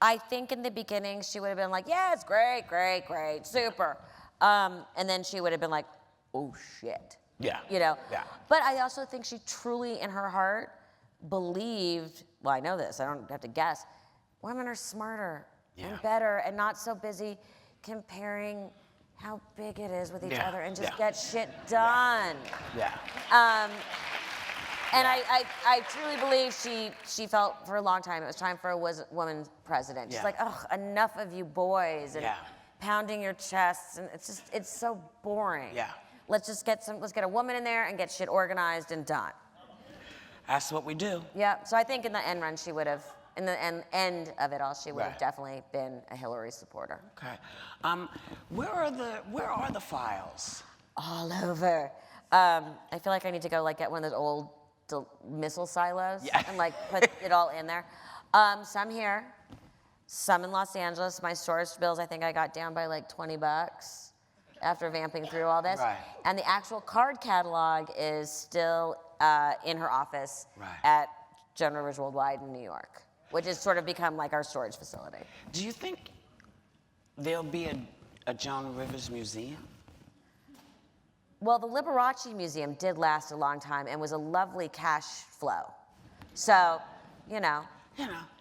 I think in the beginning she would have been like, yes, great, great, great, super. And then she would have been like, oh shit. Yeah. You know? Yeah. But I also think she truly in her heart believed, well, I know this, I don't have to guess, women are smarter and better and not so busy comparing how big it is with each other and just get shit done. Yeah. And I truly believe she felt for a long time it was time for a woman president. She's like, oh, enough of you boys and pounding your chests, and it's so boring. Yeah. Let's get a woman in there and get shit organized and done. That's what we do. Yeah. So I think in the end run she would have, in the end of it all, she would have definitely been a Hillary supporter. Okay. Where are the files? All over. I feel like I need to go like get one of those old missile silos and like put it all in there. Some here, some in Los Angeles. My storage bills I think I got down by like $20 after vamping through all this. Right. And the actual card catalog is still in her office at Joan Rivers Worldwide in New York, which has sort of become like our storage facility. Do you think there'll be a Joan Rivers museum? Well, the Liberace Museum did last a long time and was a lovely cash flow. So, you know.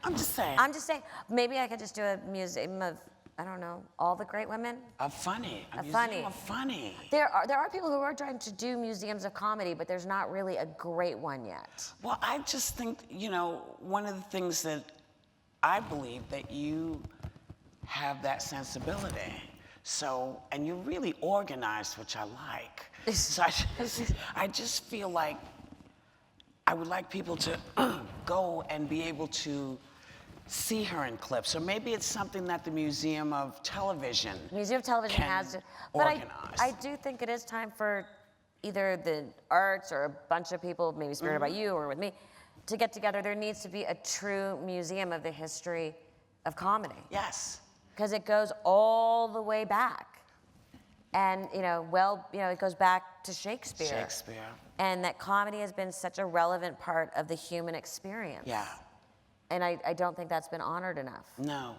I'm just saying. Maybe I could just do a museum of, I don't know, all the great women. Of funny. A museum funny. of funny. There are people who are trying to do museums of comedy, but there's not really a great one yet. Well, I just think, one of the things that I believe that you have that sensibility. So, and you're really organized, which I like. So I just feel like I would like people to go and be able to see her in clips. Or maybe it's something that the Museum of Television has to. But I do think it is time for either the arts or a bunch of people, maybe spirited by you or with me, to get together. There needs to be a true museum of the history of comedy. Yes. Because it goes all the way back. And, it goes back to Shakespeare. And that comedy has been such a relevant part of the human experience. Yeah. And I don't think that's been honored enough. No.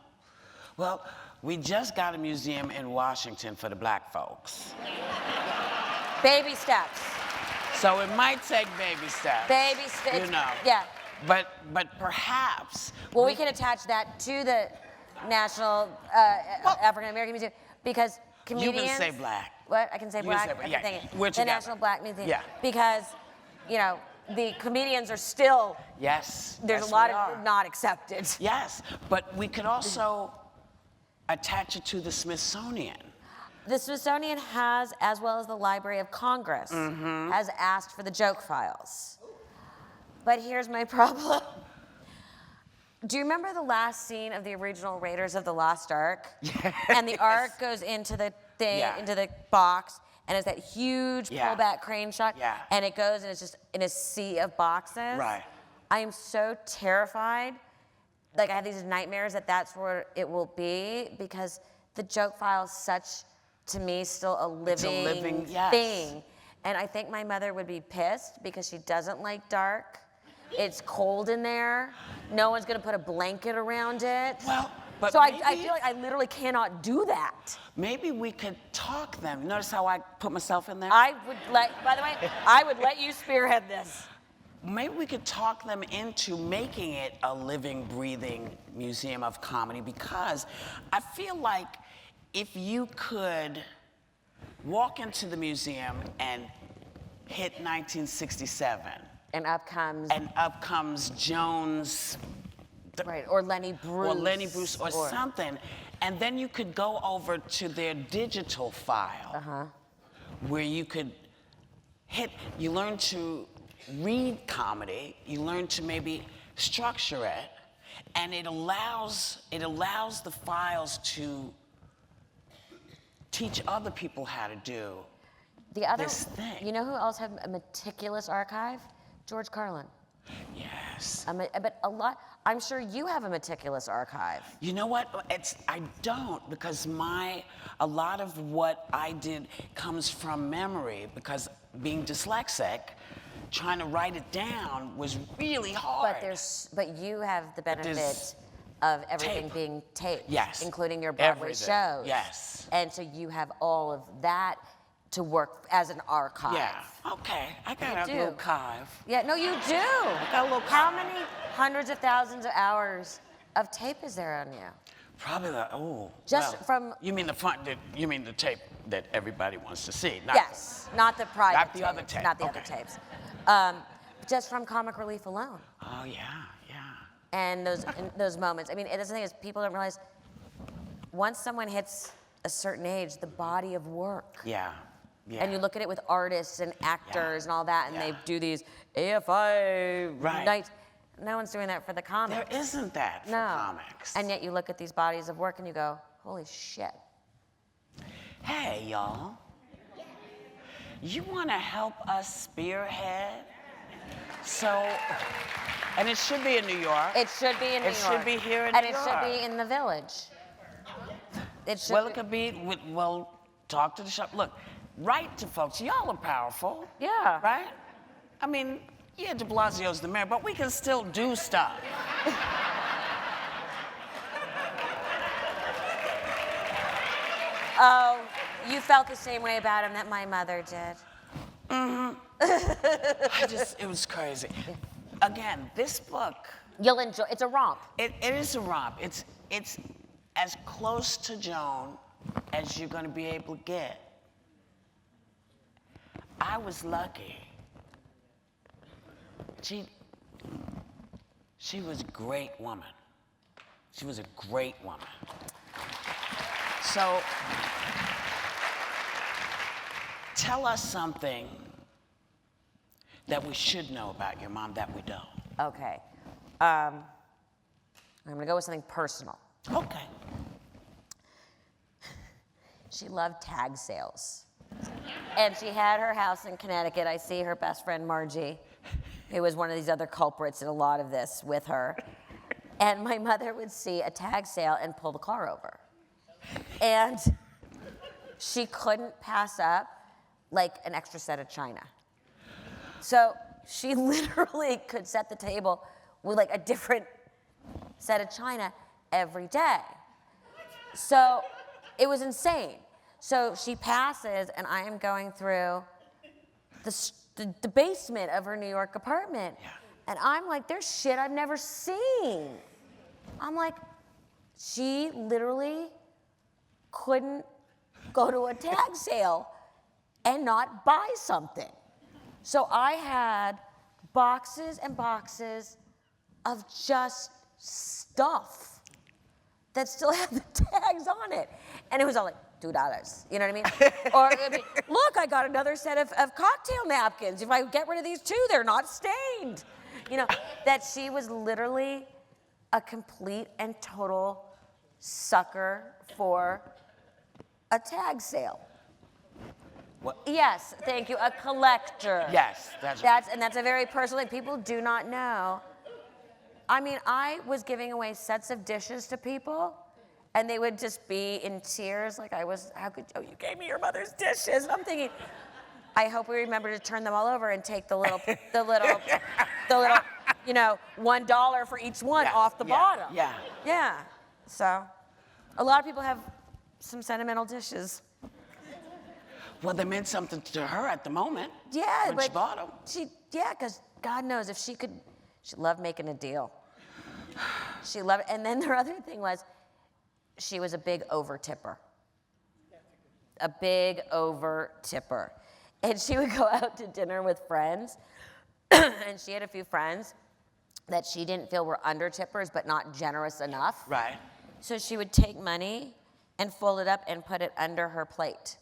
Well, we just got a museum in Washington for the black folks. Baby steps. So it might take baby steps. Baby steps. Yeah. But perhaps. Well, we can attach that to the National African American Museum because comedians. You can say black. What? I can say black. The National Black Museum. Yeah. Because, the comedians are still. Yes. There's a lot of not accepted. Yes, but we could also attach it to the Smithsonian. The Smithsonian has, as well as the Library of Congress, has asked for the joke files. But here's my problem. Do you remember the last scene of the original Raiders of the Lost Ark? Yes. And the Ark goes into the thing, into the box, and it's that huge pullback crane shot. Yeah. And it goes, and it's just in a sea of boxes. Right. I am so terrified. Like, I have these nightmares that that's where it will be, because the joke file is such, to me, still a living thing. And I think my mother would be pissed because she doesn't like dark. It's cold in there. No one's gonna put a blanket around it. Well, but so I feel like I literally cannot do that. Maybe we could talk them. Notice how I put myself in there? By the way, I would let you spearhead this. Maybe we could talk them into making it a living, breathing museum of comedy, because I feel like if you could walk into the museum and hit 1967. And up comes Jones. Right, or Lenny Bruce. Or something. And then you could go over to their digital file. Where you could you learn to read comedy, you learn to maybe structure it, And it allows the files to teach other people how to do this thing. You know who else had a meticulous archive? George Carlin. Yes. But I'm sure you have a meticulous archive. You know what? I don't, because a lot of what I did comes from memory, because being dyslexic, trying to write it down was really hard. But you have the benefit of everything tape. being taped. Yes. Including your Broadway Everything. shows. Yes. And so you have all of that to work as an archive. Yeah. Okay. I got a little archive. Yeah, no, you do. I got a little How many hundreds of thousands of hours of tape is there on you? Probably You mean the front? You mean the tape that everybody wants to see? Not not the private not the other tape. Not the other tapes. Just from comic relief alone. Oh yeah. And those moments. I mean, that's the thing is, people don't realize once someone hits a certain age, the body of work. Yeah. And you look at it with artists and actors and all that, and they do these AFI nights. No one's doing that for the comics. There isn't that for comics. And yet you look at these bodies of work and you go, holy shit. Hey, y'all. You want to help us spearhead? And it should be in New York. It should be in New York. It should be here in New York. And it should be in the Village. It could be, talk to the shop. Look, write to folks. Y'all are powerful. Yeah. Right? I mean, yeah, de Blasio's the mayor, but we can still do stuff. Oh, you felt the same way about him that my mother did. Mm-hmm. It was crazy. Again, this book. You'll enjoy, it's a romp. It is a romp. It's as close to Joan as you're going to be able to get. I was lucky. She was a great woman. She was a great woman. So, tell us something that we should know about your mom that we don't. Okay. I'm gonna go with something personal. Okay. She loved tag sales. And she had her house in Connecticut. I see her best friend Margie, who was one of these other culprits in a lot of this with her. And my mother would see a tag sale and pull the car over. And she couldn't pass up like an extra set of china. So she literally could set the table with like a different set of china every day. So it was insane. So she passes, and I am going through the basement of her New York apartment. Yeah. And I'm like, there's shit I've never seen. I'm like, she literally couldn't go to a tag sale and not buy something. So I had boxes and boxes of just stuff that still had the tags on it. And it was all like, $2. You know what I mean? Or, I mean, look, I got another set of cocktail napkins. If I get rid of these two, they're not stained. You know, that she was literally a complete and total sucker for a tag sale. What? Yes, thank you, a collector. Yes, that's a very personal thing. People do not know. I mean, I was giving away sets of dishes to people, and they would just be in tears, like you gave me your mother's dishes. And I'm thinking, I hope we remember to turn them all over and take the little, you know, $1 for each one off the bottom. Yeah. Yeah. So, a lot of people have some sentimental dishes. Well, they meant something to her at the moment. Yeah, when but she bought them. Because God knows if she loved making a deal. She loved it. And then her other thing was, she was a big over-tipper. A big over-tipper. And she would go out to dinner with friends, and she had a few friends that she didn't feel were under-tippers, but not generous enough. Right. So she would take money and fold it up and put it under her plate,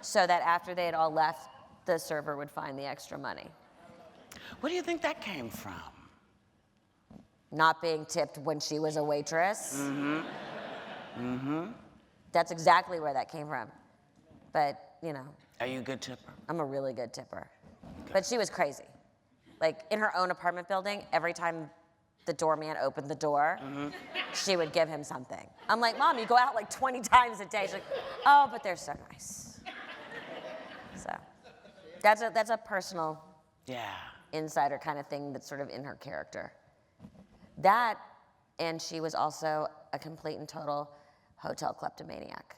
so that after they had all left, the server would find the extra money. Where do you think that came from? not being tipped when she was a waitress. That's exactly where that came from. But, you know. Are you a good tipper? I'm a really good tipper. But she was crazy. Like, in her own apartment building, every time the doorman opened the door, she would give him something. I'm like, Mom, you go out like 20 times a day. She's like, oh, but they're so nice. So that's a personal insider kind of thing that's sort of in her character. That, and she was also a complete and total hotel kleptomaniac.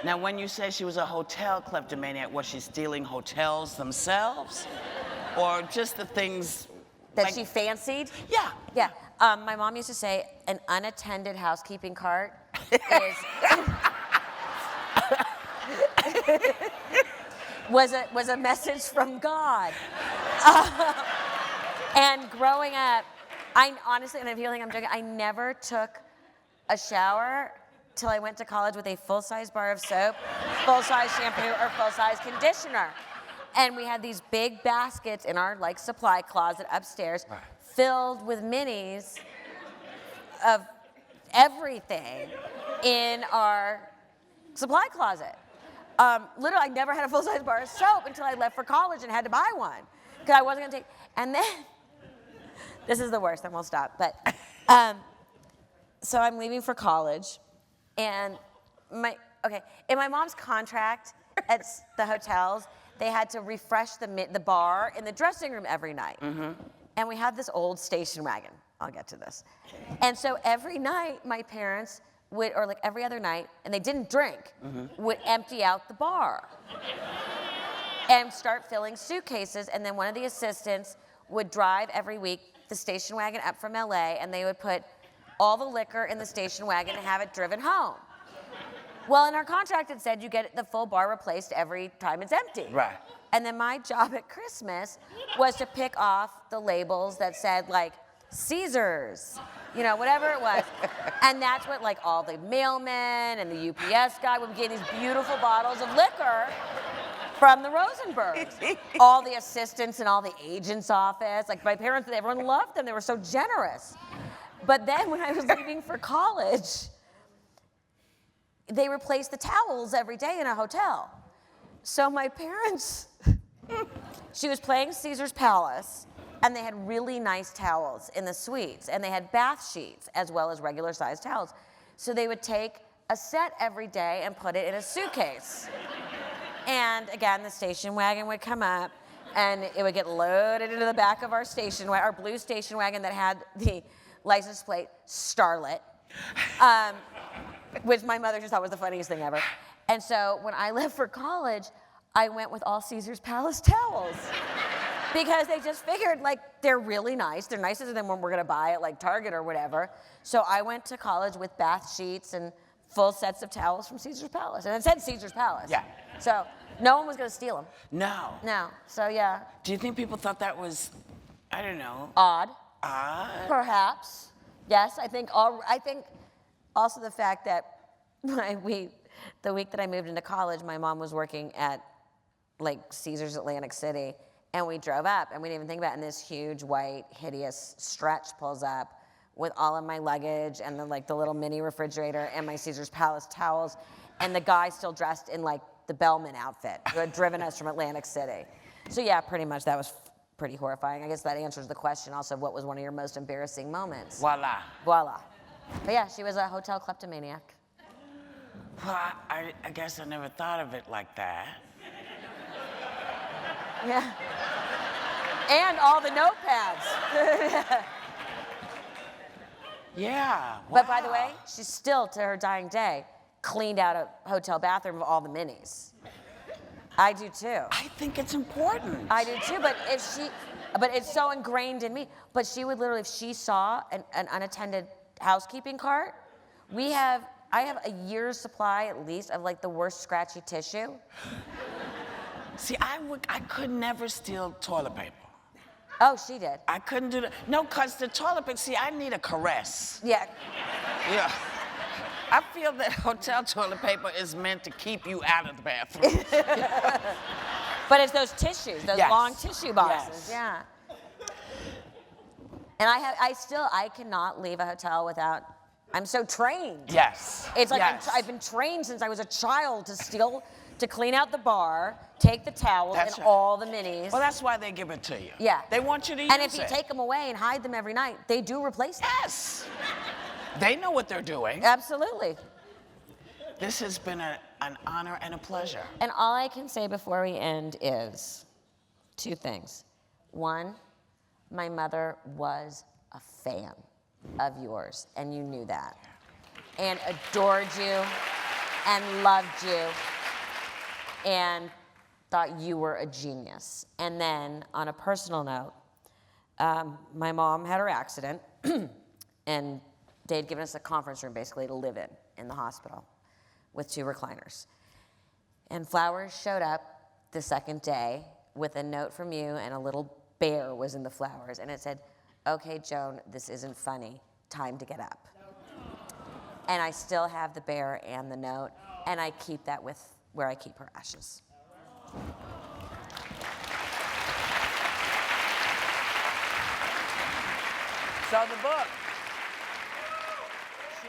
Now, when you say she was a hotel kleptomaniac, was she stealing hotels themselves? Or just the things that like, she fancied? Yeah. Yeah. My mom used to say an unattended housekeeping cart is was a message from God. And growing up, I honestly, and I feel like I'm joking, I never took a shower till I went to college with a full-size bar of soap, full-size shampoo, or full-size conditioner. And we had these big baskets in our like supply closet upstairs filled with minis of everything in our supply closet. Literally, I never had a full-size bar of soap until I left for college and had to buy one because I wasn't gonna take, and then, this is the worst, then we'll stop. But, so I'm leaving for college, and in my mom's contract at the hotels, they had to refresh the bar in the dressing room every night. And we had this old station wagon. I'll get to this. And so every night, my parents would, or like every other night, and they didn't drink, would empty out the bar and start filling suitcases. And then one of the assistants would drive every week the station wagon up from LA, and they would put all the liquor in the station wagon and have it driven home. Well, in our contract, it said you get the full bar replaced every time it's empty. Right. And then my job at Christmas was to pick off the labels that said, like, Caesars, you know, whatever it was. And that's what, like, all the mailmen and the UPS guy would get these beautiful bottles of liquor from the Rosenbergs. All the assistants in all the agents' office, like, my parents, everyone loved them. They were so generous. But then when I was leaving for college, they replaced the towels every day in a hotel. So my parents, she was playing Caesar's Palace, and they had really nice towels in the suites, and they had bath sheets as well as regular sized towels. So they would take a set every day and put it in a suitcase. And again, the station wagon would come up, and it would get loaded into the back of our station wagon, our blue station wagon that had the license plate Starlet, which my mother just thought was the funniest thing ever. And so when I left for college, I went with all Caesar's Palace towels because they just figured, like, they're really nice. They're nicer than when we're gonna buy at like Target or whatever. So I went to college with bath sheets and full sets of towels from Caesar's Palace. And it said Caesar's Palace. Yeah. So no one was gonna steal them. No. No, so yeah. Do you think people thought that was, I don't know. Odd. Odd? Perhaps. Yes, I think also the fact that the week that I moved into college, my mom was working at like Caesar's Atlantic City, and we drove up, and we didn't even think about it, and this huge white hideous stretch pulls up with all of my luggage and the little mini refrigerator and my Caesar's Palace towels, and the guy still dressed in like the bellman outfit who had driven us from Atlantic City. So yeah, pretty much that was pretty horrifying. I guess that answers the question also, what was one of your most embarrassing moments? Voila. Voila. But yeah, she was a hotel kleptomaniac. Well, I guess I never thought of it like that. Yeah. And all the notepads. Yeah. Wow. But by the way, she's still, to her dying day, cleaned out a hotel bathroom of all the minis. I do too. I think it's important. I do too, but it's so ingrained in me. But she would literally, if she saw an unattended housekeeping cart, I have a year's supply at least of like the worst scratchy tissue. See, I could never steal toilet paper. Oh, she did. I couldn't do that. No, because the toilet paper, see, I need a caress. Yeah. Yeah. I feel that hotel toilet paper is meant to keep you out of the bathroom. But it's those tissues, those Yes. long tissue boxes. Yes. Yeah. And I cannot leave a hotel without, I'm so trained. Yes. It's like yes. I've been trained since I was a child to clean out the bar, take the towels That's and right. all the minis. Well, that's why they give it to you. Yeah. They want you to use and if you it. take them away and hide them every night, they do replace them. Yes. They know what they're doing. Absolutely. This has been an honor and a pleasure. And all I can say before we end is 2 things. 1, my mother was a fan of yours, and you knew that. And adored you, and loved you, and thought you were a genius. And then, on a personal note, my mom had her accident, and they'd given us a conference room, basically, to live in the hospital, with 2 recliners. And flowers showed up the second day with a note from you, and a little bear was in the flowers, and it said, "Okay, Joan, this isn't funny. Time to get up." And I still have the bear and the note, and I keep that with where I keep her ashes. So the book. She